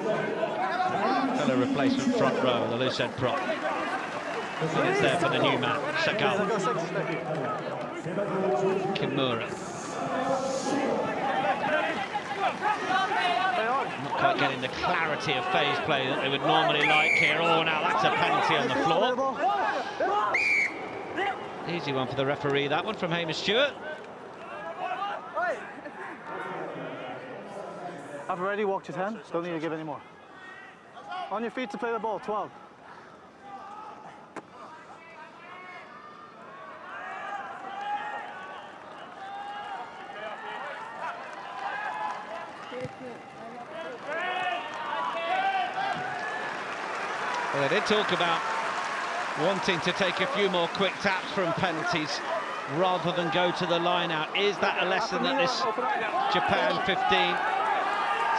Fellow replacement front row, the loose end prop. And it's there for the new man, Sagawa. Kimura. Not quite getting the clarity of phase play that they would normally like here. Oh, now that's a penalty on the floor. Easy one for the referee, that one from Hamish Stewart. I've already walked your 10, don't need to give any more. On your feet to play the ball, 12. Well, they did talk about wanting to take a few more quick taps from penalties rather than go to the line out. Is that a lesson that this Japan 15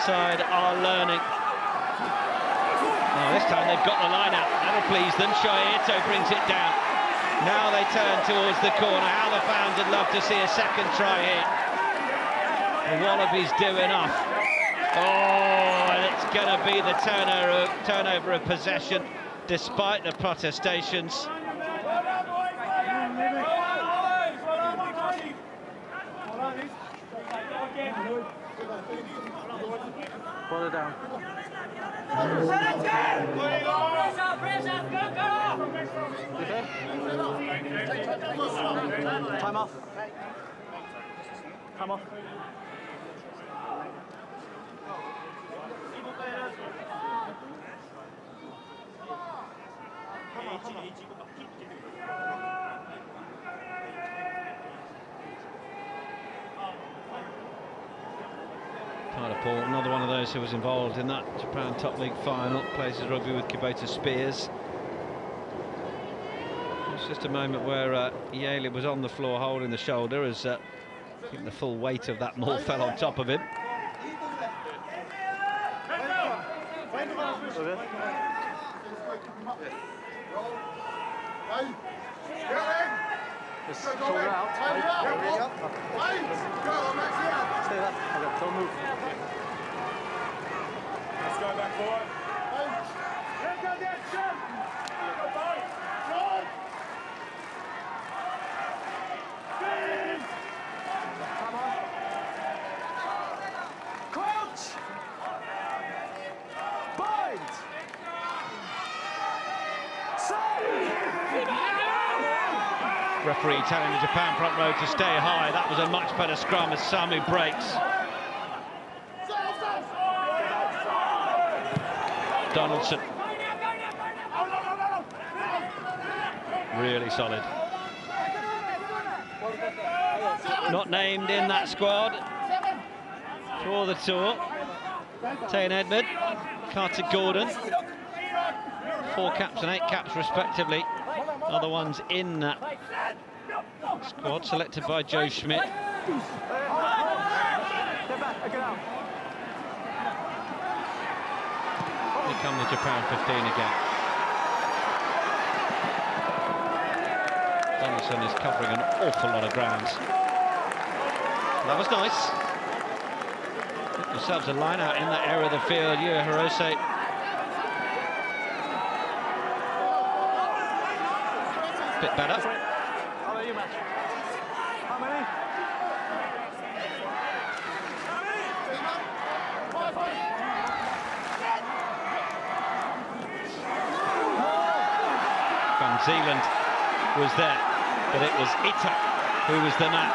side are learning? Oh, this time they've got the line out. That'll please them. Shohei Ito brings it down. Now they turn towards the corner. How the fans would love to see a second try here. The Wallabies do enough. Oh, and it's going to be the turnover of possession, despite the protestations. Pull it down. Okay? Time off. Time off. Tyler Paul, another one of those who was involved in that Japan Top League final, plays his rugby with Kubota Spears. It's just a moment where Yale was on the floor holding the shoulder as I think the full weight of that maul fell on top of him. Just shoulder out. Stay there. Okay, don't move. Let's go back forward. Crouch! Bind! Referee telling the Japan front row to stay high. That was a much better scrum as Samu breaks. Donaldson. Really solid. Not named in that squad for the tour. Tane Edmed, Carter Gordon. 4 caps and 8 caps respectively. Other ones in that squad selected by Joe Schmidt. Get back, get out. Here come the Japan 15 again. Donaldson is covering an awful lot of ground. That was nice. Get yourselves a line out in that area of the field. Yua Hirose. Bit better. How many match? How many? Van Zeeland was there, but it was Ita who was the man.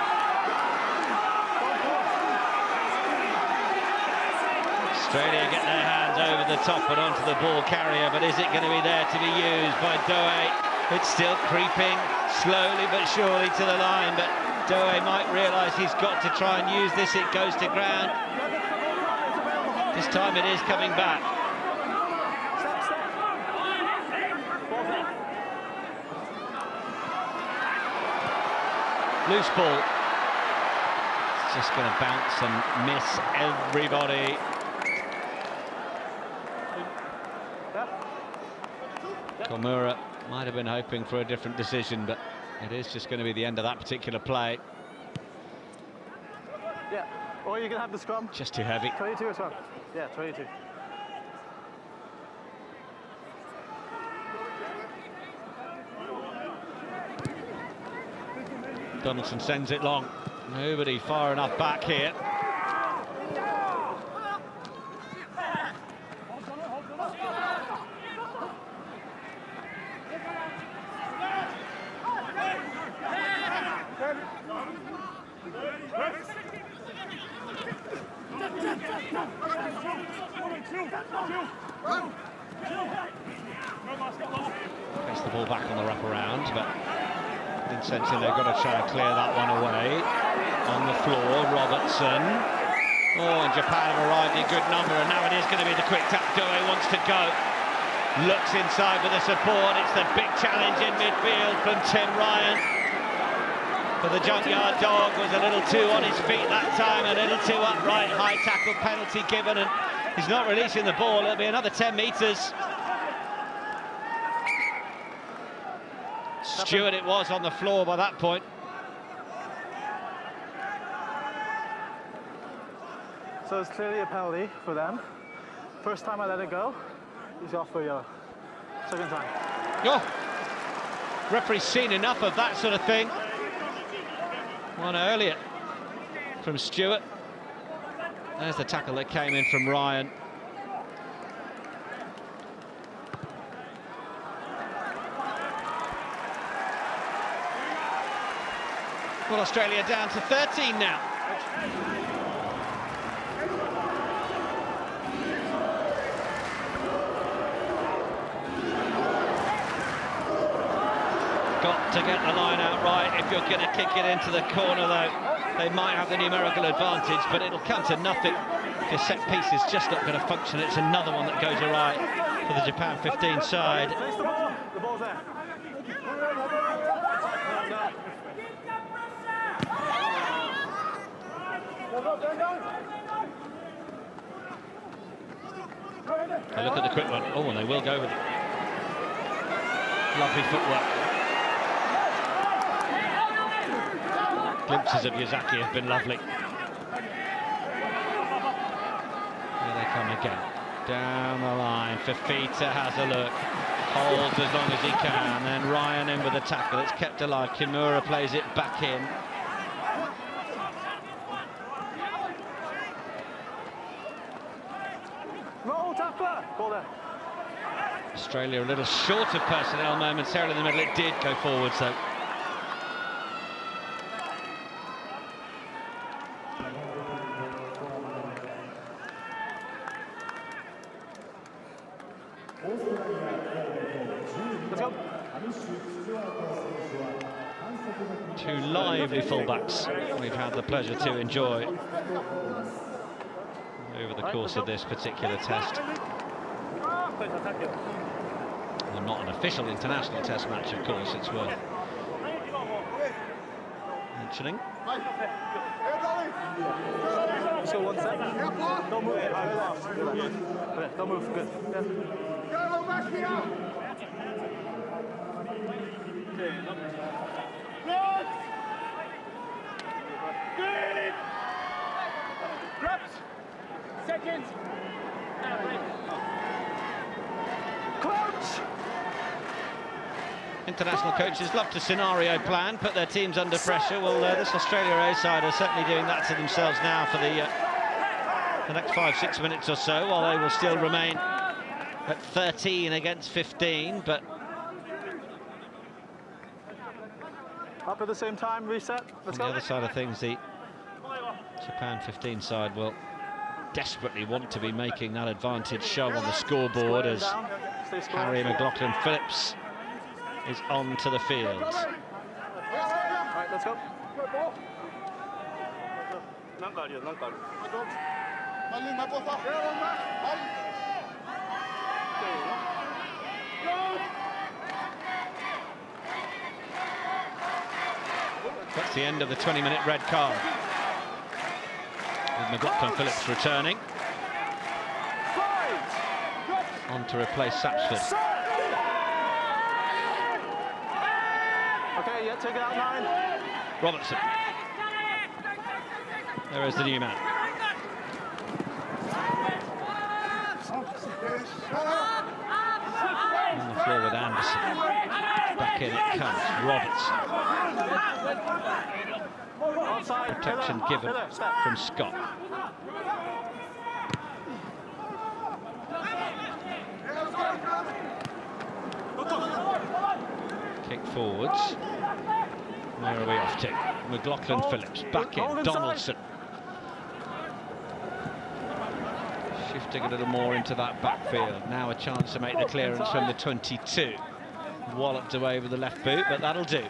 Australia get their hands over the top and onto the ball carrier, but is it going to be there to be used by Doe? It's still creeping slowly but surely to the line, but Doe might realise he's got to try and use this. It goes to ground. This time it is coming back. Loose ball. It's just going to bounce and miss everybody. Komura might have been hoping for a different decision, but it is just going to be the end of that particular play. Yeah, or you can have the scrum. Just too heavy. 22 as well. Yeah, 22. Donaldson sends it long. Nobody far enough back here. Gets the ball back on the wraparound, but sensing they've got to try and clear that one away. On the floor, Robertson. Oh, and Japan have arrived in good number, and now it is going to be the quick tap. Doe wants to go. Looks inside with the support. It's the big challenge in midfield from Tim Ryan. But the Junkyard Dog was a little too on his feet that time, a little too upright. High tackle penalty given, and he's not releasing the ball. It'll be another 10 metres. Stewart it was on the floor by that point. So it's clearly a penalty for them. First time I let it go, he's off for yellow. Second time. Oh, referee's seen enough of that sort of thing. One earlier from Stewart. There's the tackle that came in from Ryan. Well, Australia down to 13 now. Got to get the line out right if you're going to kick it into the corner, though. They might have the numerical advantage, but it'll come to nothing if your set piece is just not going to function. It's another one that goes awry for the Japan 15 side. Face the ball. The ball's there. A look at the quick one. Oh, and they will go with it. Lovely footwork. Glimpses of Yazaki have been lovely. Here they come again. Down the line. Fifita has a look. Holds as long as he can. Then Ryan in with the tackle. It's kept alive. Kimura plays it back in. Roll, tackler. Ball there. Australia a little short of personnel momentarily in the middle. It did go forward, so. Two lively fullbacks we've had the pleasure to enjoy over the course of this particular test. Well, not an official international test match, of course, it's worth mentioning. Still 1 second. Don't move. Okay, don't move. Good. Seconds. Coach! International coaches love to scenario plan, put their teams under pressure. Well, this Australia A side are certainly doing that to themselves now for the next 5-6 minutes or so, while they will still remain at 13 against 15, but Up at the same time, reset. Let's on go. the other side of things, the Japan 15 side will desperately want to be making that advantage show on the scoreboard as Harry McLaughlin-Phillips is on to the field. Right, let's go. That's the end of the 20-minute red card. With McLaughlin-Phillips returning. On to replace Sapsford. Okay, yeah, take it out 9. Robertson. There is the new man. On the floor with Anderson. Back in it comes. Robertson. Protection given from Scott. Kick forwards. Where are we off to? McLaughlin-Phillips back in. Donaldson. Shifting a little more into that backfield. Now a chance to make the clearance from the 22. Walloped away with the left boot, but that'll do.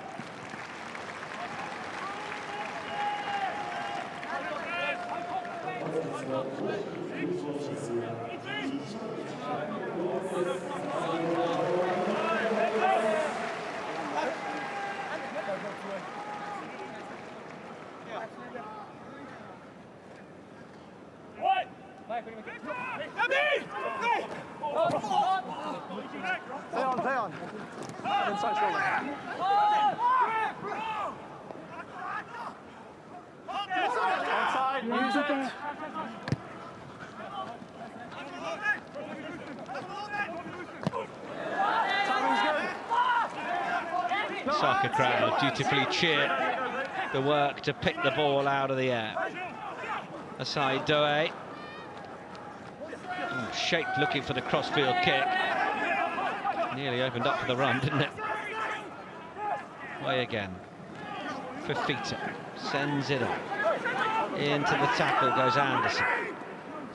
Play on. Inside shoulder. Onside, use it. Osaka crowd dutifully cheer the work to pick the ball out of the air. Asai Doe. Shaped looking for the crossfield kick. Nearly opened up for the run, didn't it? Way again. Fifita sends it up. Into the tackle goes Anderson.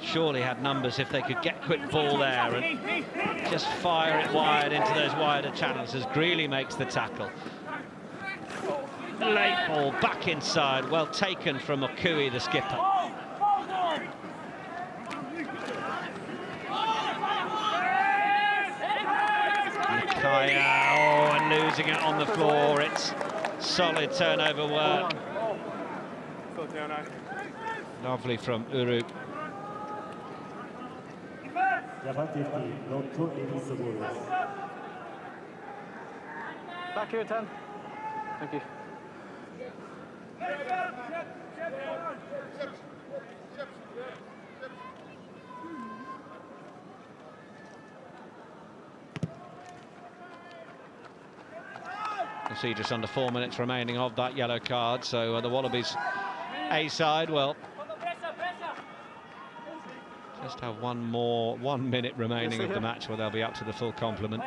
Surely had numbers if they could get quick ball there and just fire it wide into those wider channels as Greeley makes the tackle. Late ball back inside, well taken from Okui, the skipper. Nakaya, oh, and losing it on the floor. It's solid turnover work. Lovely from Uru. Back here, 10. Thank you. You see just under 4 minutes remaining of that yellow card, so the Wallabies A side, well, just have 1 minute remaining of the match where they'll be up to the full complement.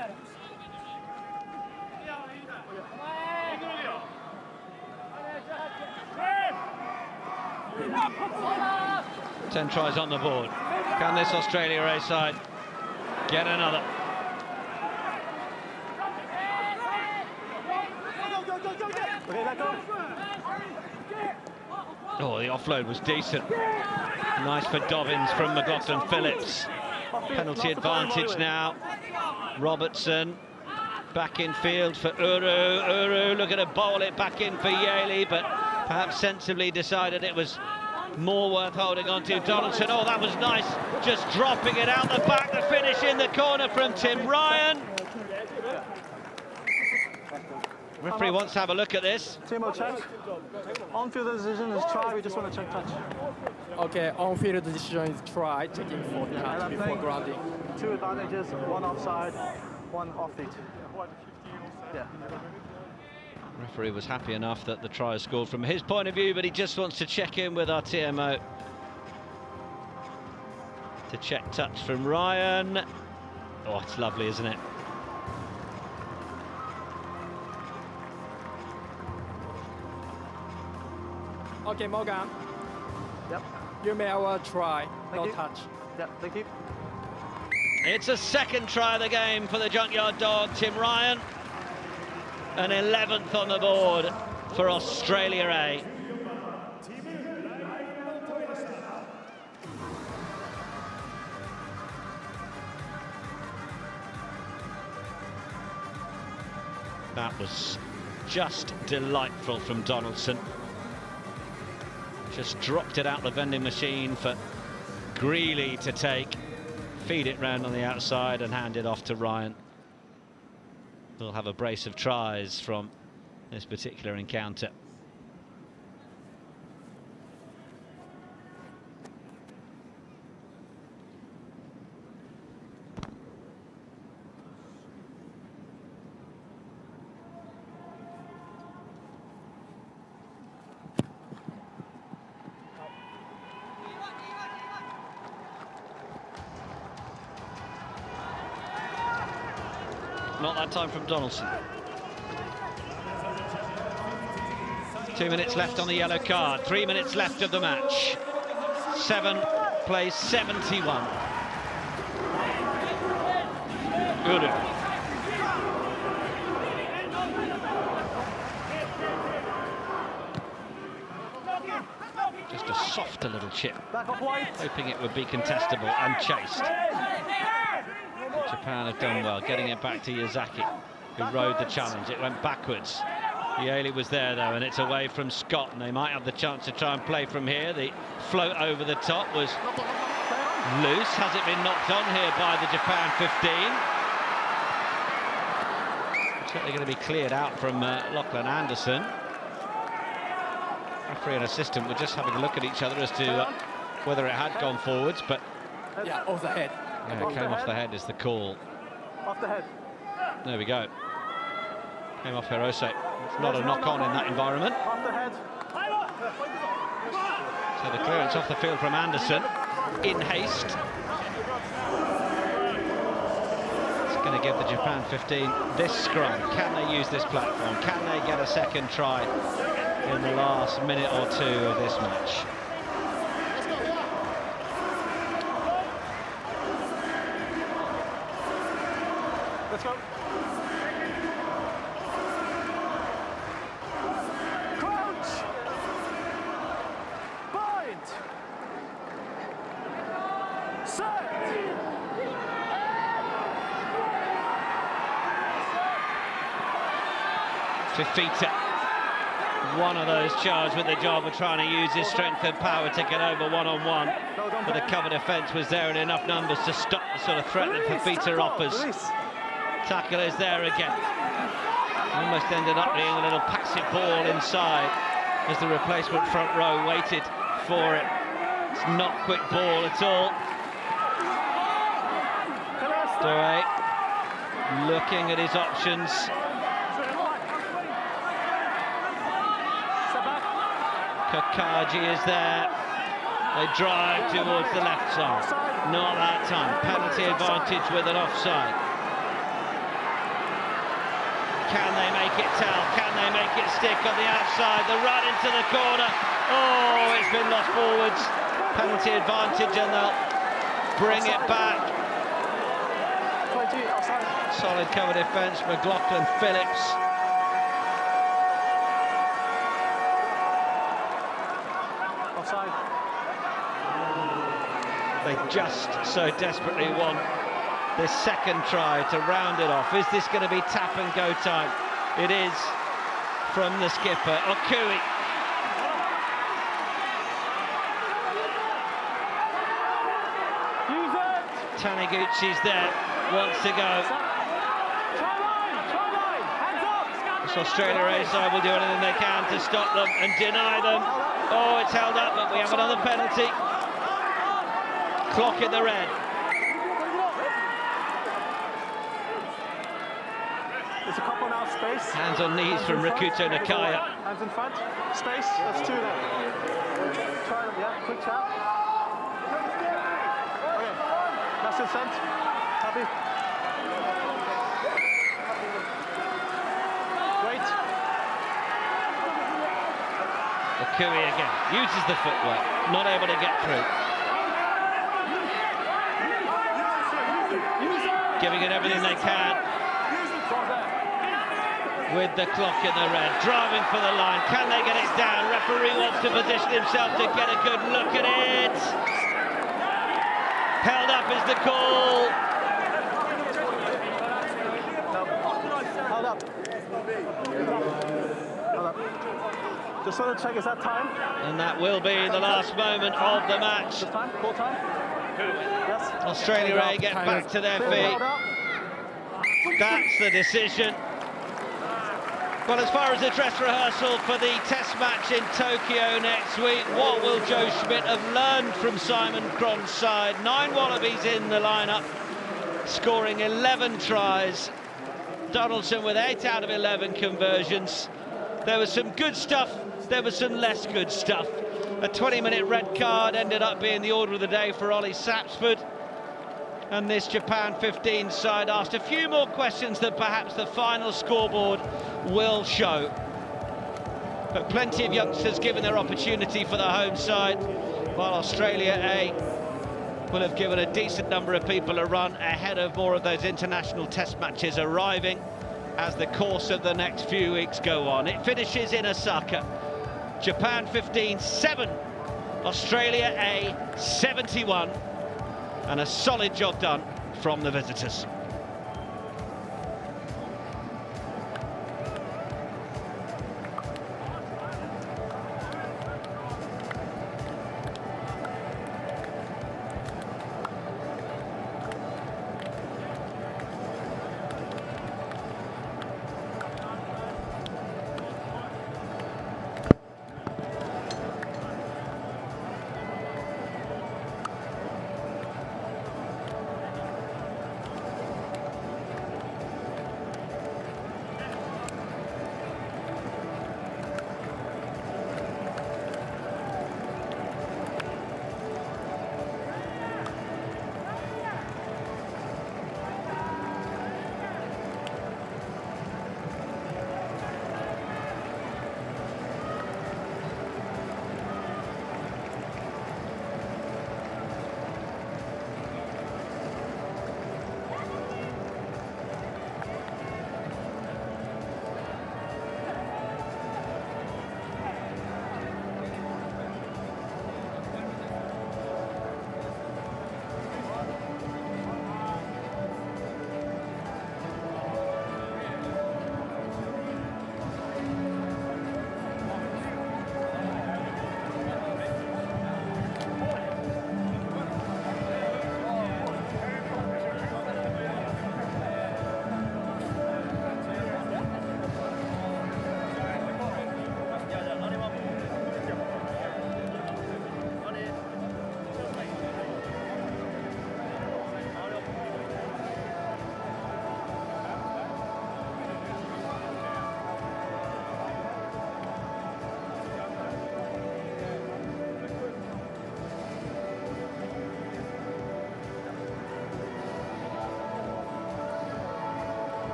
Ten tries on the board. Can this Australia A side get another? Oh, the offload was decent. Nice for Dobbins from McLaughlin Phillips. Penalty advantage now. Robertson back in field for Uru. Uru looking to bowl it back in for Yaley, but perhaps sensibly decided it was more worth holding on to. Donaldson, oh, that was nice. Just dropping it out the back. The finish in the corner from Tim Ryan. Referee wants to have a look at this. Timo, check. On-field decision is try, we just want to check touch. Okay, on-field decision is try, checking for touch before grounding. 2 advantages, 1 offside, 1 off feet. Yeah. Referee was happy enough that the try is scored from his point of view, but he just wants to check in with our TMO. To check touch from Ryan. Oh, it's lovely, isn't it? Okay, Morgan. Yep. You may well try, no touch. Yep, thank you. It's a second try of the game for the Junkyard Dog, Tim Ryan. An 11th on the board for Australia A. That was just delightful from Donaldson. Just dropped it out the vending machine for Greeley to take. Feed it round on the outside and hand it off to Ryan. We'll have a brace of tries from this particular encounter. Not that time from Donaldson. 2 minutes left on the yellow card. 3 minutes left of the match. 7 plays 71. Uru. Just a softer little chip. Hoping it would be contestable and chased. Japan have done well, getting it back to Yazaki, who rode the challenge. It went backwards. Yaley was there, though, and it's away from Scott, and they might have the chance to try and play from here. The float over the top was loose. Has it been knocked on here by the Japan 15? Certainly going to be cleared out from Lachlan Anderson. Referee and assistant were just having a look at each other as to whether it had gone forwards, but... Yeah, off the head. Yeah, came off the head is the call. Off the head. There we go. Came off Hirose. It's not a knock-on in that environment. Off the head. So the clearance off the field from Anderson in haste. It's going to give the Japan 15 this scrum. Can they use this platform? Can they get a second try in the last minute or two of this match? Let's go. Crouch. Bind. Set. Fifita, one of those charged with the job of trying to use his strength and power to get over one-on-one. But the cover defence was there in enough numbers to stop the sort of threat that Fifita offers. Tackle is there again. Almost ended up being a little passive ball inside as the replacement front row waited for it. It's not quick ball at all. Dore looking at his options. Kakaji is there. They drive towards the left side. Not that time. Penalty advantage with an offside. Can they make it tell? Can they make it stick on the outside? The run into the corner. Oh, it's been lost forwards. Penalty advantage, and they'll bring it back. Solid cover defence. McLaughlin Phillips. They just so desperately want this second try to round it off. Is this going to be tap and go time? It is from the skipper, Okui. Taniguchi's there, wants to go. This Australia A side will do anything they can to stop them and deny them. Oh, it's held up, but we have another penalty. Clock in the red. There's a couple now, space. Hands on knees from Rikuto Nakaya. Hands in front, space, that's two there. Try, yeah, quick tap. Okay, that's it, sent. Happy? Wait. Okui again, uses the footwork, not able to get through. Giving it everything they can. With the clock in the red, driving for the line. Can they get it down? Referee wants to position himself to get a good look at it. Held up is the call. Held up. Hold up. Just want to check, is that time? And that will be the last moment of the match. Is time? Call time? Yes. Australia A get back to their feet. That's the decision. Well, as far as the dress rehearsal for the test match in Tokyo next week, what will Joe Schmidt have learned from Simon Cron's side? 9 Wallabies in the lineup, scoring 11 tries. Donaldson with 8 out of 11 conversions. There was some good stuff, there was some less good stuff. A 20-minute red card ended up being the order of the day for Ollie Sapsford. And this Japan 15 side asked a few more questions than perhaps the final scoreboard will show. But plenty of youngsters given their opportunity for the home side, while Australia A will have given a decent number of people a run ahead of more of those international test matches arriving as the course of the next few weeks go on. It finishes in Osaka. Japan 15, 7. Australia A, 71. And a solid job done from the visitors.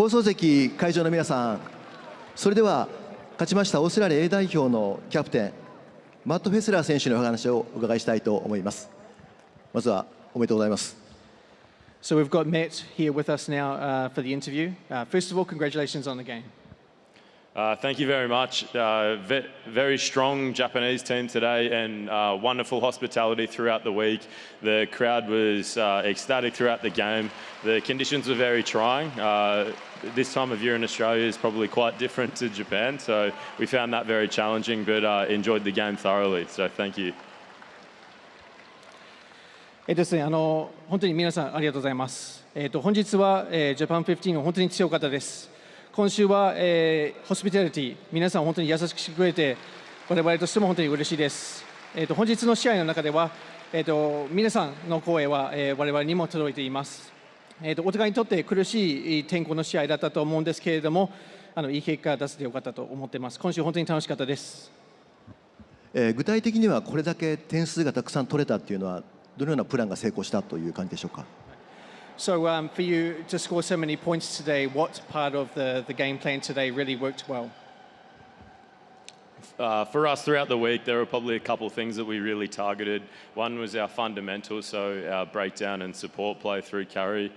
放送席、会場の皆さん、それでは勝ちましたオーストラリア A 代表のキャプテンマット・フェスラー選手のお話をお伺いしたいと思います。まずはおめでとうございます。So we've got Matt here with us now for the interview. First of all, congratulations on the game. Thank you very much. Very strong Japanese team today and wonderful hospitality throughout the week. The crowd was ecstatic throughout the game. The conditions were very trying. This time of year in Australia is probably quite different to Japan, so we found that very challenging, but enjoyed the game thoroughly. So thank you. ですね、本当に皆さんありがとうございます。本日は、ジャパン15の本当に強かったです。今週は、ホスピタリティ、皆さん本当に優しくしてくれて、我々としても本当に嬉しいです。本日の試合の中では、皆さんの声は、我々にも届いています。お互いにとって苦しい天候の試合だったと思うんですけれども、いい結果を出せてよかったと思っています。今週本当に楽しかったです。具体的にはこれだけ点数がたくさん取れたっていうのは、どのようなプランが成功したという感じでしょうか。So for you to score so many points today, what part of the game plan today really worked well? For us throughout the week, there were probably a couple of things that we really targeted. One was our fundamentals, so our breakdown and support play through carry.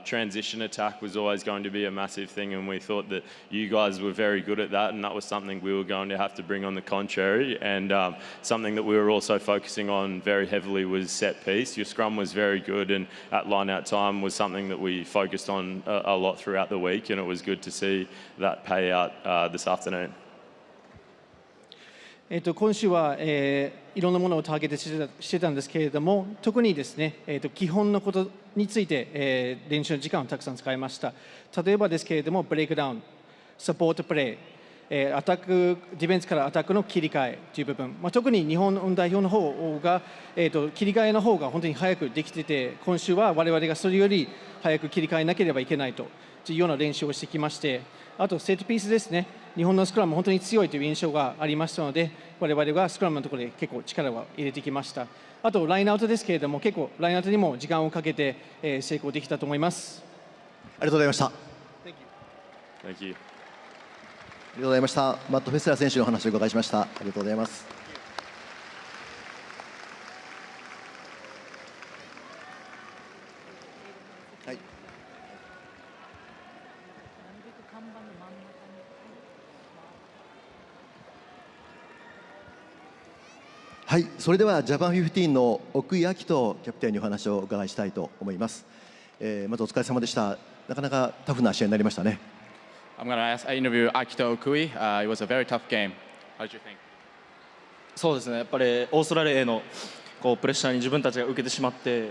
Transition attack was always going to be a massive thing, and we thought that you guys were very good at that, and that was something we were going to have to bring on the contrary. And something that we were also focusing on very heavily was set piece. Your scrum was very good, and at line-out time was something that we focused on a lot throughout the week, and it was good to see that pay out this afternoon. 今週はいろんなものをターゲットしてたんですけれども、特にですね、基本のことについて、練習の時間をたくさん使いました。例えばですけれども、ブレイクダウン、サポートプレー、アタック、ディフェンスからアタックの切り替えという部分、特に日本代表の方が、切り替えの方が本当に早くできてて、今週は我々がそれより早く切り替えなければいけないというような練習をしてきまして、あとセットピースですね。日本のスクラム本当に強いという印象がありましたので、我々がスクラムのところで結構力を入れてきました。あとラインアウトですけれども、結構ラインアウトにも時間をかけて、成功できたと思います。ありがとうございました。Thank you. ありがとうございました。マット・フェスラー選手のお話をお伺いしました。ありがとうございます。はい。はい、それではジャパン15の奥井明人キャプテンにお話をお伺いしたいと思います。まずお疲れ様でした。なかなかタフな試合になりましたね。I'm going to interview Akito Okui. It was a very tough game. How did you think? そうですね。やっぱりオーストラリアへのプレッシャーに自分たちが受けてしまって、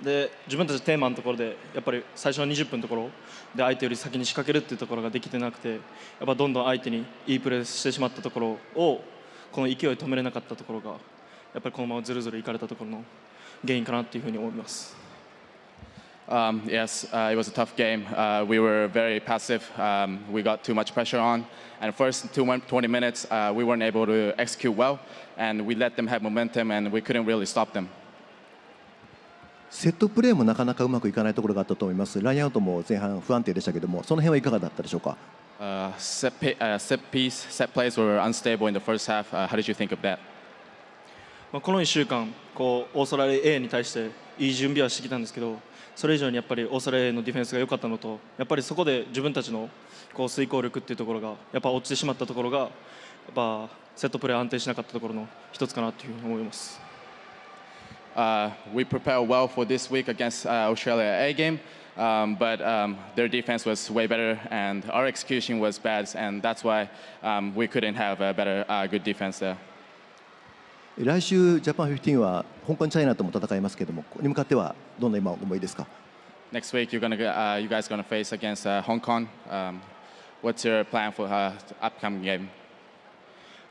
で自分たちテーマのところでやっぱり最初の20分のところで相手より先に仕掛けるっていうところができてなくて、やっぱどんどん相手にいいプレーしてしまったところをこの勢い止めれなかったところがやっぱりこのままずるずるいかれたところの原因かなっていうふうに思います。Yes, it was a tough game. We were very passive. We got too much pressure on. And first 20 minutes, we weren't able to execute well. And we let them have momentum, and we couldn't really stop them. セットプレーもなかなかうまくいかないところがあったと思います。ラインアウトも前半不安定でしたけども、その辺はいかがだったでしょうか。Set plays were unstable in the first half. How did you think of that? この1週間オーストラリア A に対していい準備はしてきたんですけど、それ以上にやっぱりオーストラリアのディフェンスが良かったのと、やっぱりそこで自分たちの遂行力っていうところがやっぱ落ちてしまったところが、やっぱセットプレー安定しなかったところの一つかなというふうに思います。We prepared well for this week against Australia A game, but their defense was way better, and our execution was bad, and that's why we couldn't have a better, good defense there. 来週ジャパン15は香港チャイナとも戦いますけれども、ここに向かってはどんな今思いですか。Next week you guys gonna face against Hong Kong. What's your plan for upcoming game?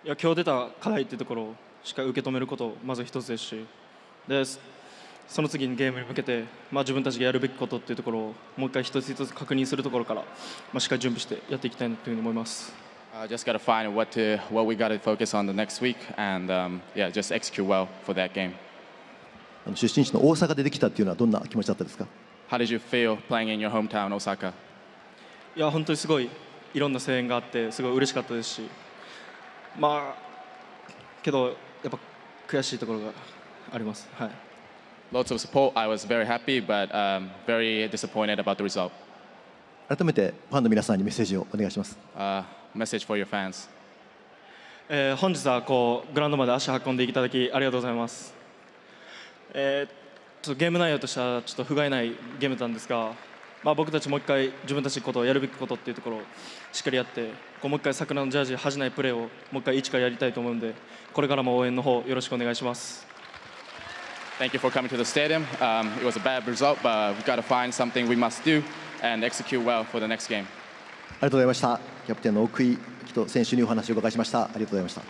いや今日出た課題っていうところをしっかり受け止めることまず一つですし、でその次にゲームに向けて、自分たちがやるべきことっていうところをもう一回一つ一つ確認するところから、しっかり準備してやっていきたいなというふうに思います。Just gotta find what we gotta focus on the next week, and yeah, just execute well for that game. 出身地の大阪でできたっていうのはどんな気持ちだったですか。 How did you feel playing in your hometown, Osaka? いや本当にすごいいろんな声援があってすごい嬉しかったですし、まあけどやっぱ悔しいところがあります。はい。Lots of support. I was very happy, but very disappointed about the result. 改めてファンの皆さんにメッセージをお願いします。Message for your fans. 本日はグラウンドまで足運んでいただきありがとうございます。ちょっとゲーム内容としてはちょっと不甲斐ないゲームなんですが、僕たちもう一回自分たちのことをやるべきことっていうところをしっかりやってもう一回桜のジャージ恥じないプレーをもう一回一からやりたいと思うので、これからも応援の方よろしくお願いします。Thank you for coming to the stadium. It was a bad result, but we've got to find something we must do and execute well for the next game. ありがとうございました。キャプテンの奥井希人選手にお話をお伺いしました。ありがとうございました。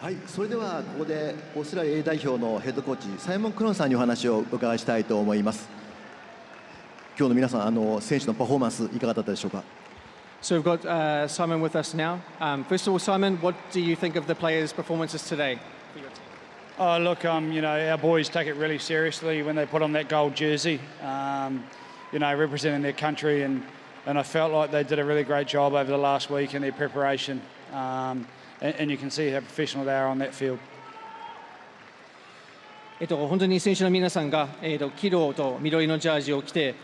はい、それではここでオーストラリア A 代表のヘッドコーチサイモン・クロンさんにお話をお伺いしたいと思います。今日の皆さん、選手のパフォーマンスいかがだったでしょうか。So we've got Simon with us now. First of all, Simon, what do you think of the players' performances today? Look, you know, our boys take it really seriously when they put on that gold jersey. You know, representing their country, and I felt like they did a really great job over the last week in their preparation. And you can see how professional they are on that field. 本当に選手の皆さんが、黄色と緑のジャージを着て、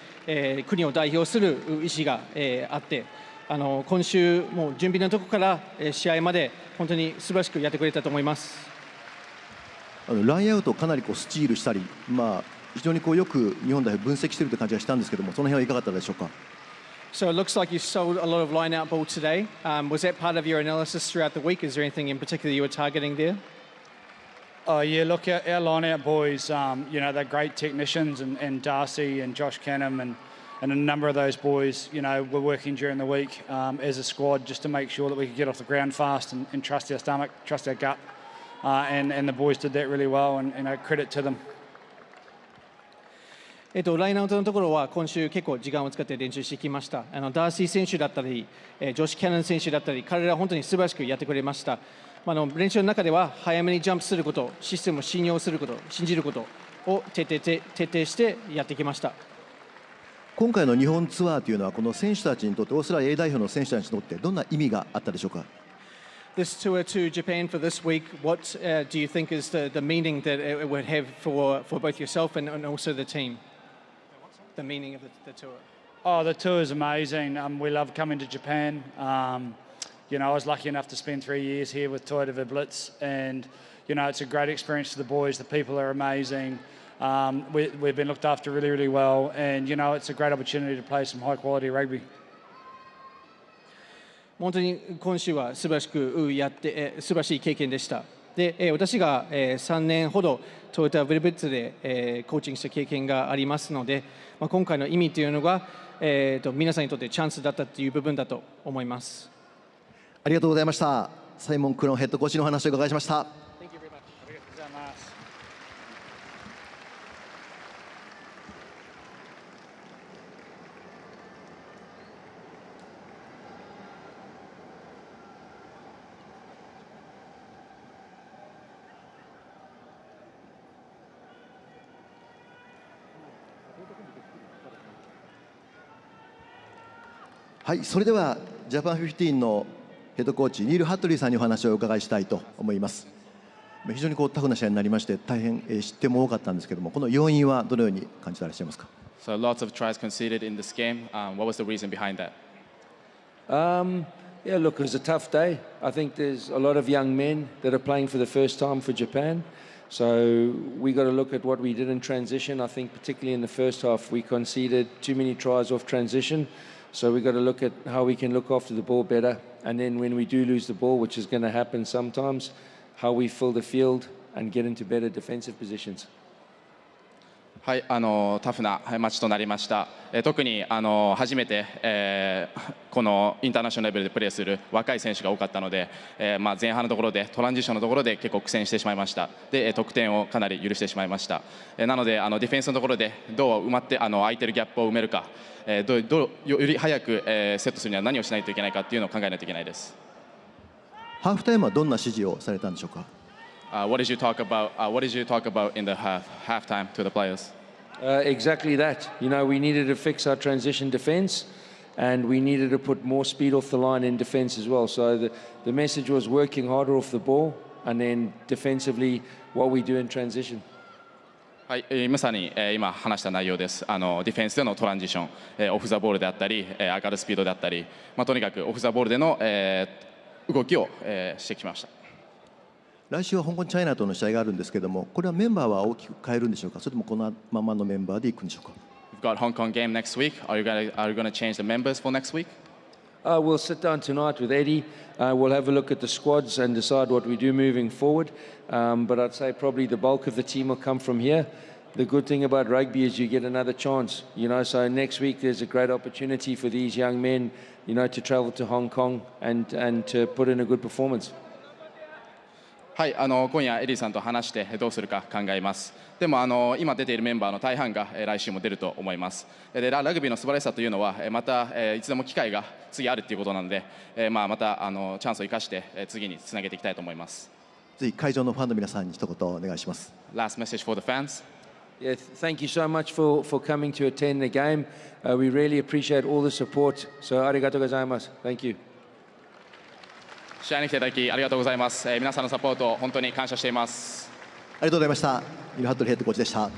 国を代表する意思が、あって、今週もう準備のところから、試合まで本当に素晴らしくやってくれたと思います。ラインアウトをかなりスチールしたり、非常によく日本代表分析しているという感じがしたんですけども、その辺はいかがだったでしょうか。So it looks like you sold a lot of line-out ball today. Was that part of your analysis throughout the week? Is there anything in particular you were targeting there? Yeah, look, our line-out boys, you know, they're great technicians, and Darcy and Josh Canham and a number of those boys, you know, were working during the week as a squad just to make sure that we could get off the ground fast and trust our stomach, trust our gut. And the boys did that really well, and credit to them. ラインアウトのところは今週結構時間を使って練習してきました。ダーシー選手だったり、ジョシュ・キャノン選手だったり、彼らは本当に素晴らしくやってくれました。練習の中では早めにジャンプすること、システムを信用すること、信じることを徹底してやってきました。今回の日本ツアーというのはこの選手たちにとって、オーストラリア A 代表の選手たちにとってどんな意味があったでしょうか。This tour to Japan for this week, what do you think is the meaning that it would have for both yourself and also the team? The meaning of the tour? Oh, the tour is amazing. We love coming to Japan. You know, I was lucky enough to spend 3 years here with Toyota Blitz, and you know, it's a great experience for the boys. The people are amazing. We've been looked after really, really well, and you know, it's a great opportunity to play some high quality rugby. 本当に今週は素晴らしくやって素晴らしい経験でした。で、私が3年ほどトヨタヴェルベッツでコーチングした経験がありますので、今回の意味というのが皆さんにとってチャンスだったという部分だと思います。ありがとうございました。サイモン・クロンヘッドコーチのお話をお伺いしました。はい、それではジャパン15のヘッドコーチニール・ハットリーさんにお話をお伺いしたいと思います。非常にタフな試合になりまして大変失点も多かったんですけども、この要因はどのように感じていらっしゃいますか。So lots of tries conceded in this game. What was the reason behind that? Yeah, look, it was a tough day. I think there's a lot of young men that are playing for the first time for Japan. So we got to look at what we did in transition. I think particularly in the first half we conceded too many tries off transition. So we've got to look at how we can look after the ball better. And then when we do lose the ball, which is going to happen sometimes, how we fill the field and get into better defensive positions. はい、タフなマッチとなりました。特に初めて、このインターナショナルレベルでプレーする若い選手が多かったので、前半のところでトランジションのところで結構苦戦してしまいました。で、得点をかなり許してしまいました。なのでディフェンスのところでどう埋まって空いてるギャップを埋めるか、より早く、セットするには何をしないといけないかっていうのを考えないといけないです。ハーフタイムはどんな指示をされたんでしょうか。What did you talk about? What did you talk about in the halftime to the players? Exactly that. You know, we needed to fix our transition defence, and we needed to put more speed off the line in defence as well. So the message was working harder off the ball, and then defensively what we do in transition. はい、まさに、今話した内容です。ディフェンスでのトランジション、オフザボールであったり、上がるスピードであったり、とにかくオフザボールでの、動きを、してきました。来週は香港チャイナとの試合があるんですけれども、これはメンバーは大きく変えるんでしょうか、それともこのままのメンバーでいくんでしょうか。We've got Hong Kong game next week. Are you going to change the members for next week? We'll sit down tonight with Eddie. We'll have a look at the squads and decide what we do moving forward. But I'd say probably the bulk of the team will come from here. The good thing about rugby is you get another chance, you know. So next week there's a great opportunity for these young men, you know, to travel to Hong Kong and to put in a good performance. はい、今夜エディさんと話してどうするか考えます。でも今出ているメンバーの大半が来週も出ると思います。でラグビーの素晴らしさというのはまたいつでも機会が次あるということなので、またチャンスを生かして次につなげていきたいと思います。ぜひ会場のファンの皆さんに一言お願いします。Last message for the fans. Yeah, thank you so much for coming to attend the game. We really appreciate all the support. So ありがとうございます。Thank you. 試合に来ていただきありがとうございます。皆さんのサポート本当に感謝しています。ありがとうございました。イルハットリヘッドコーチでした。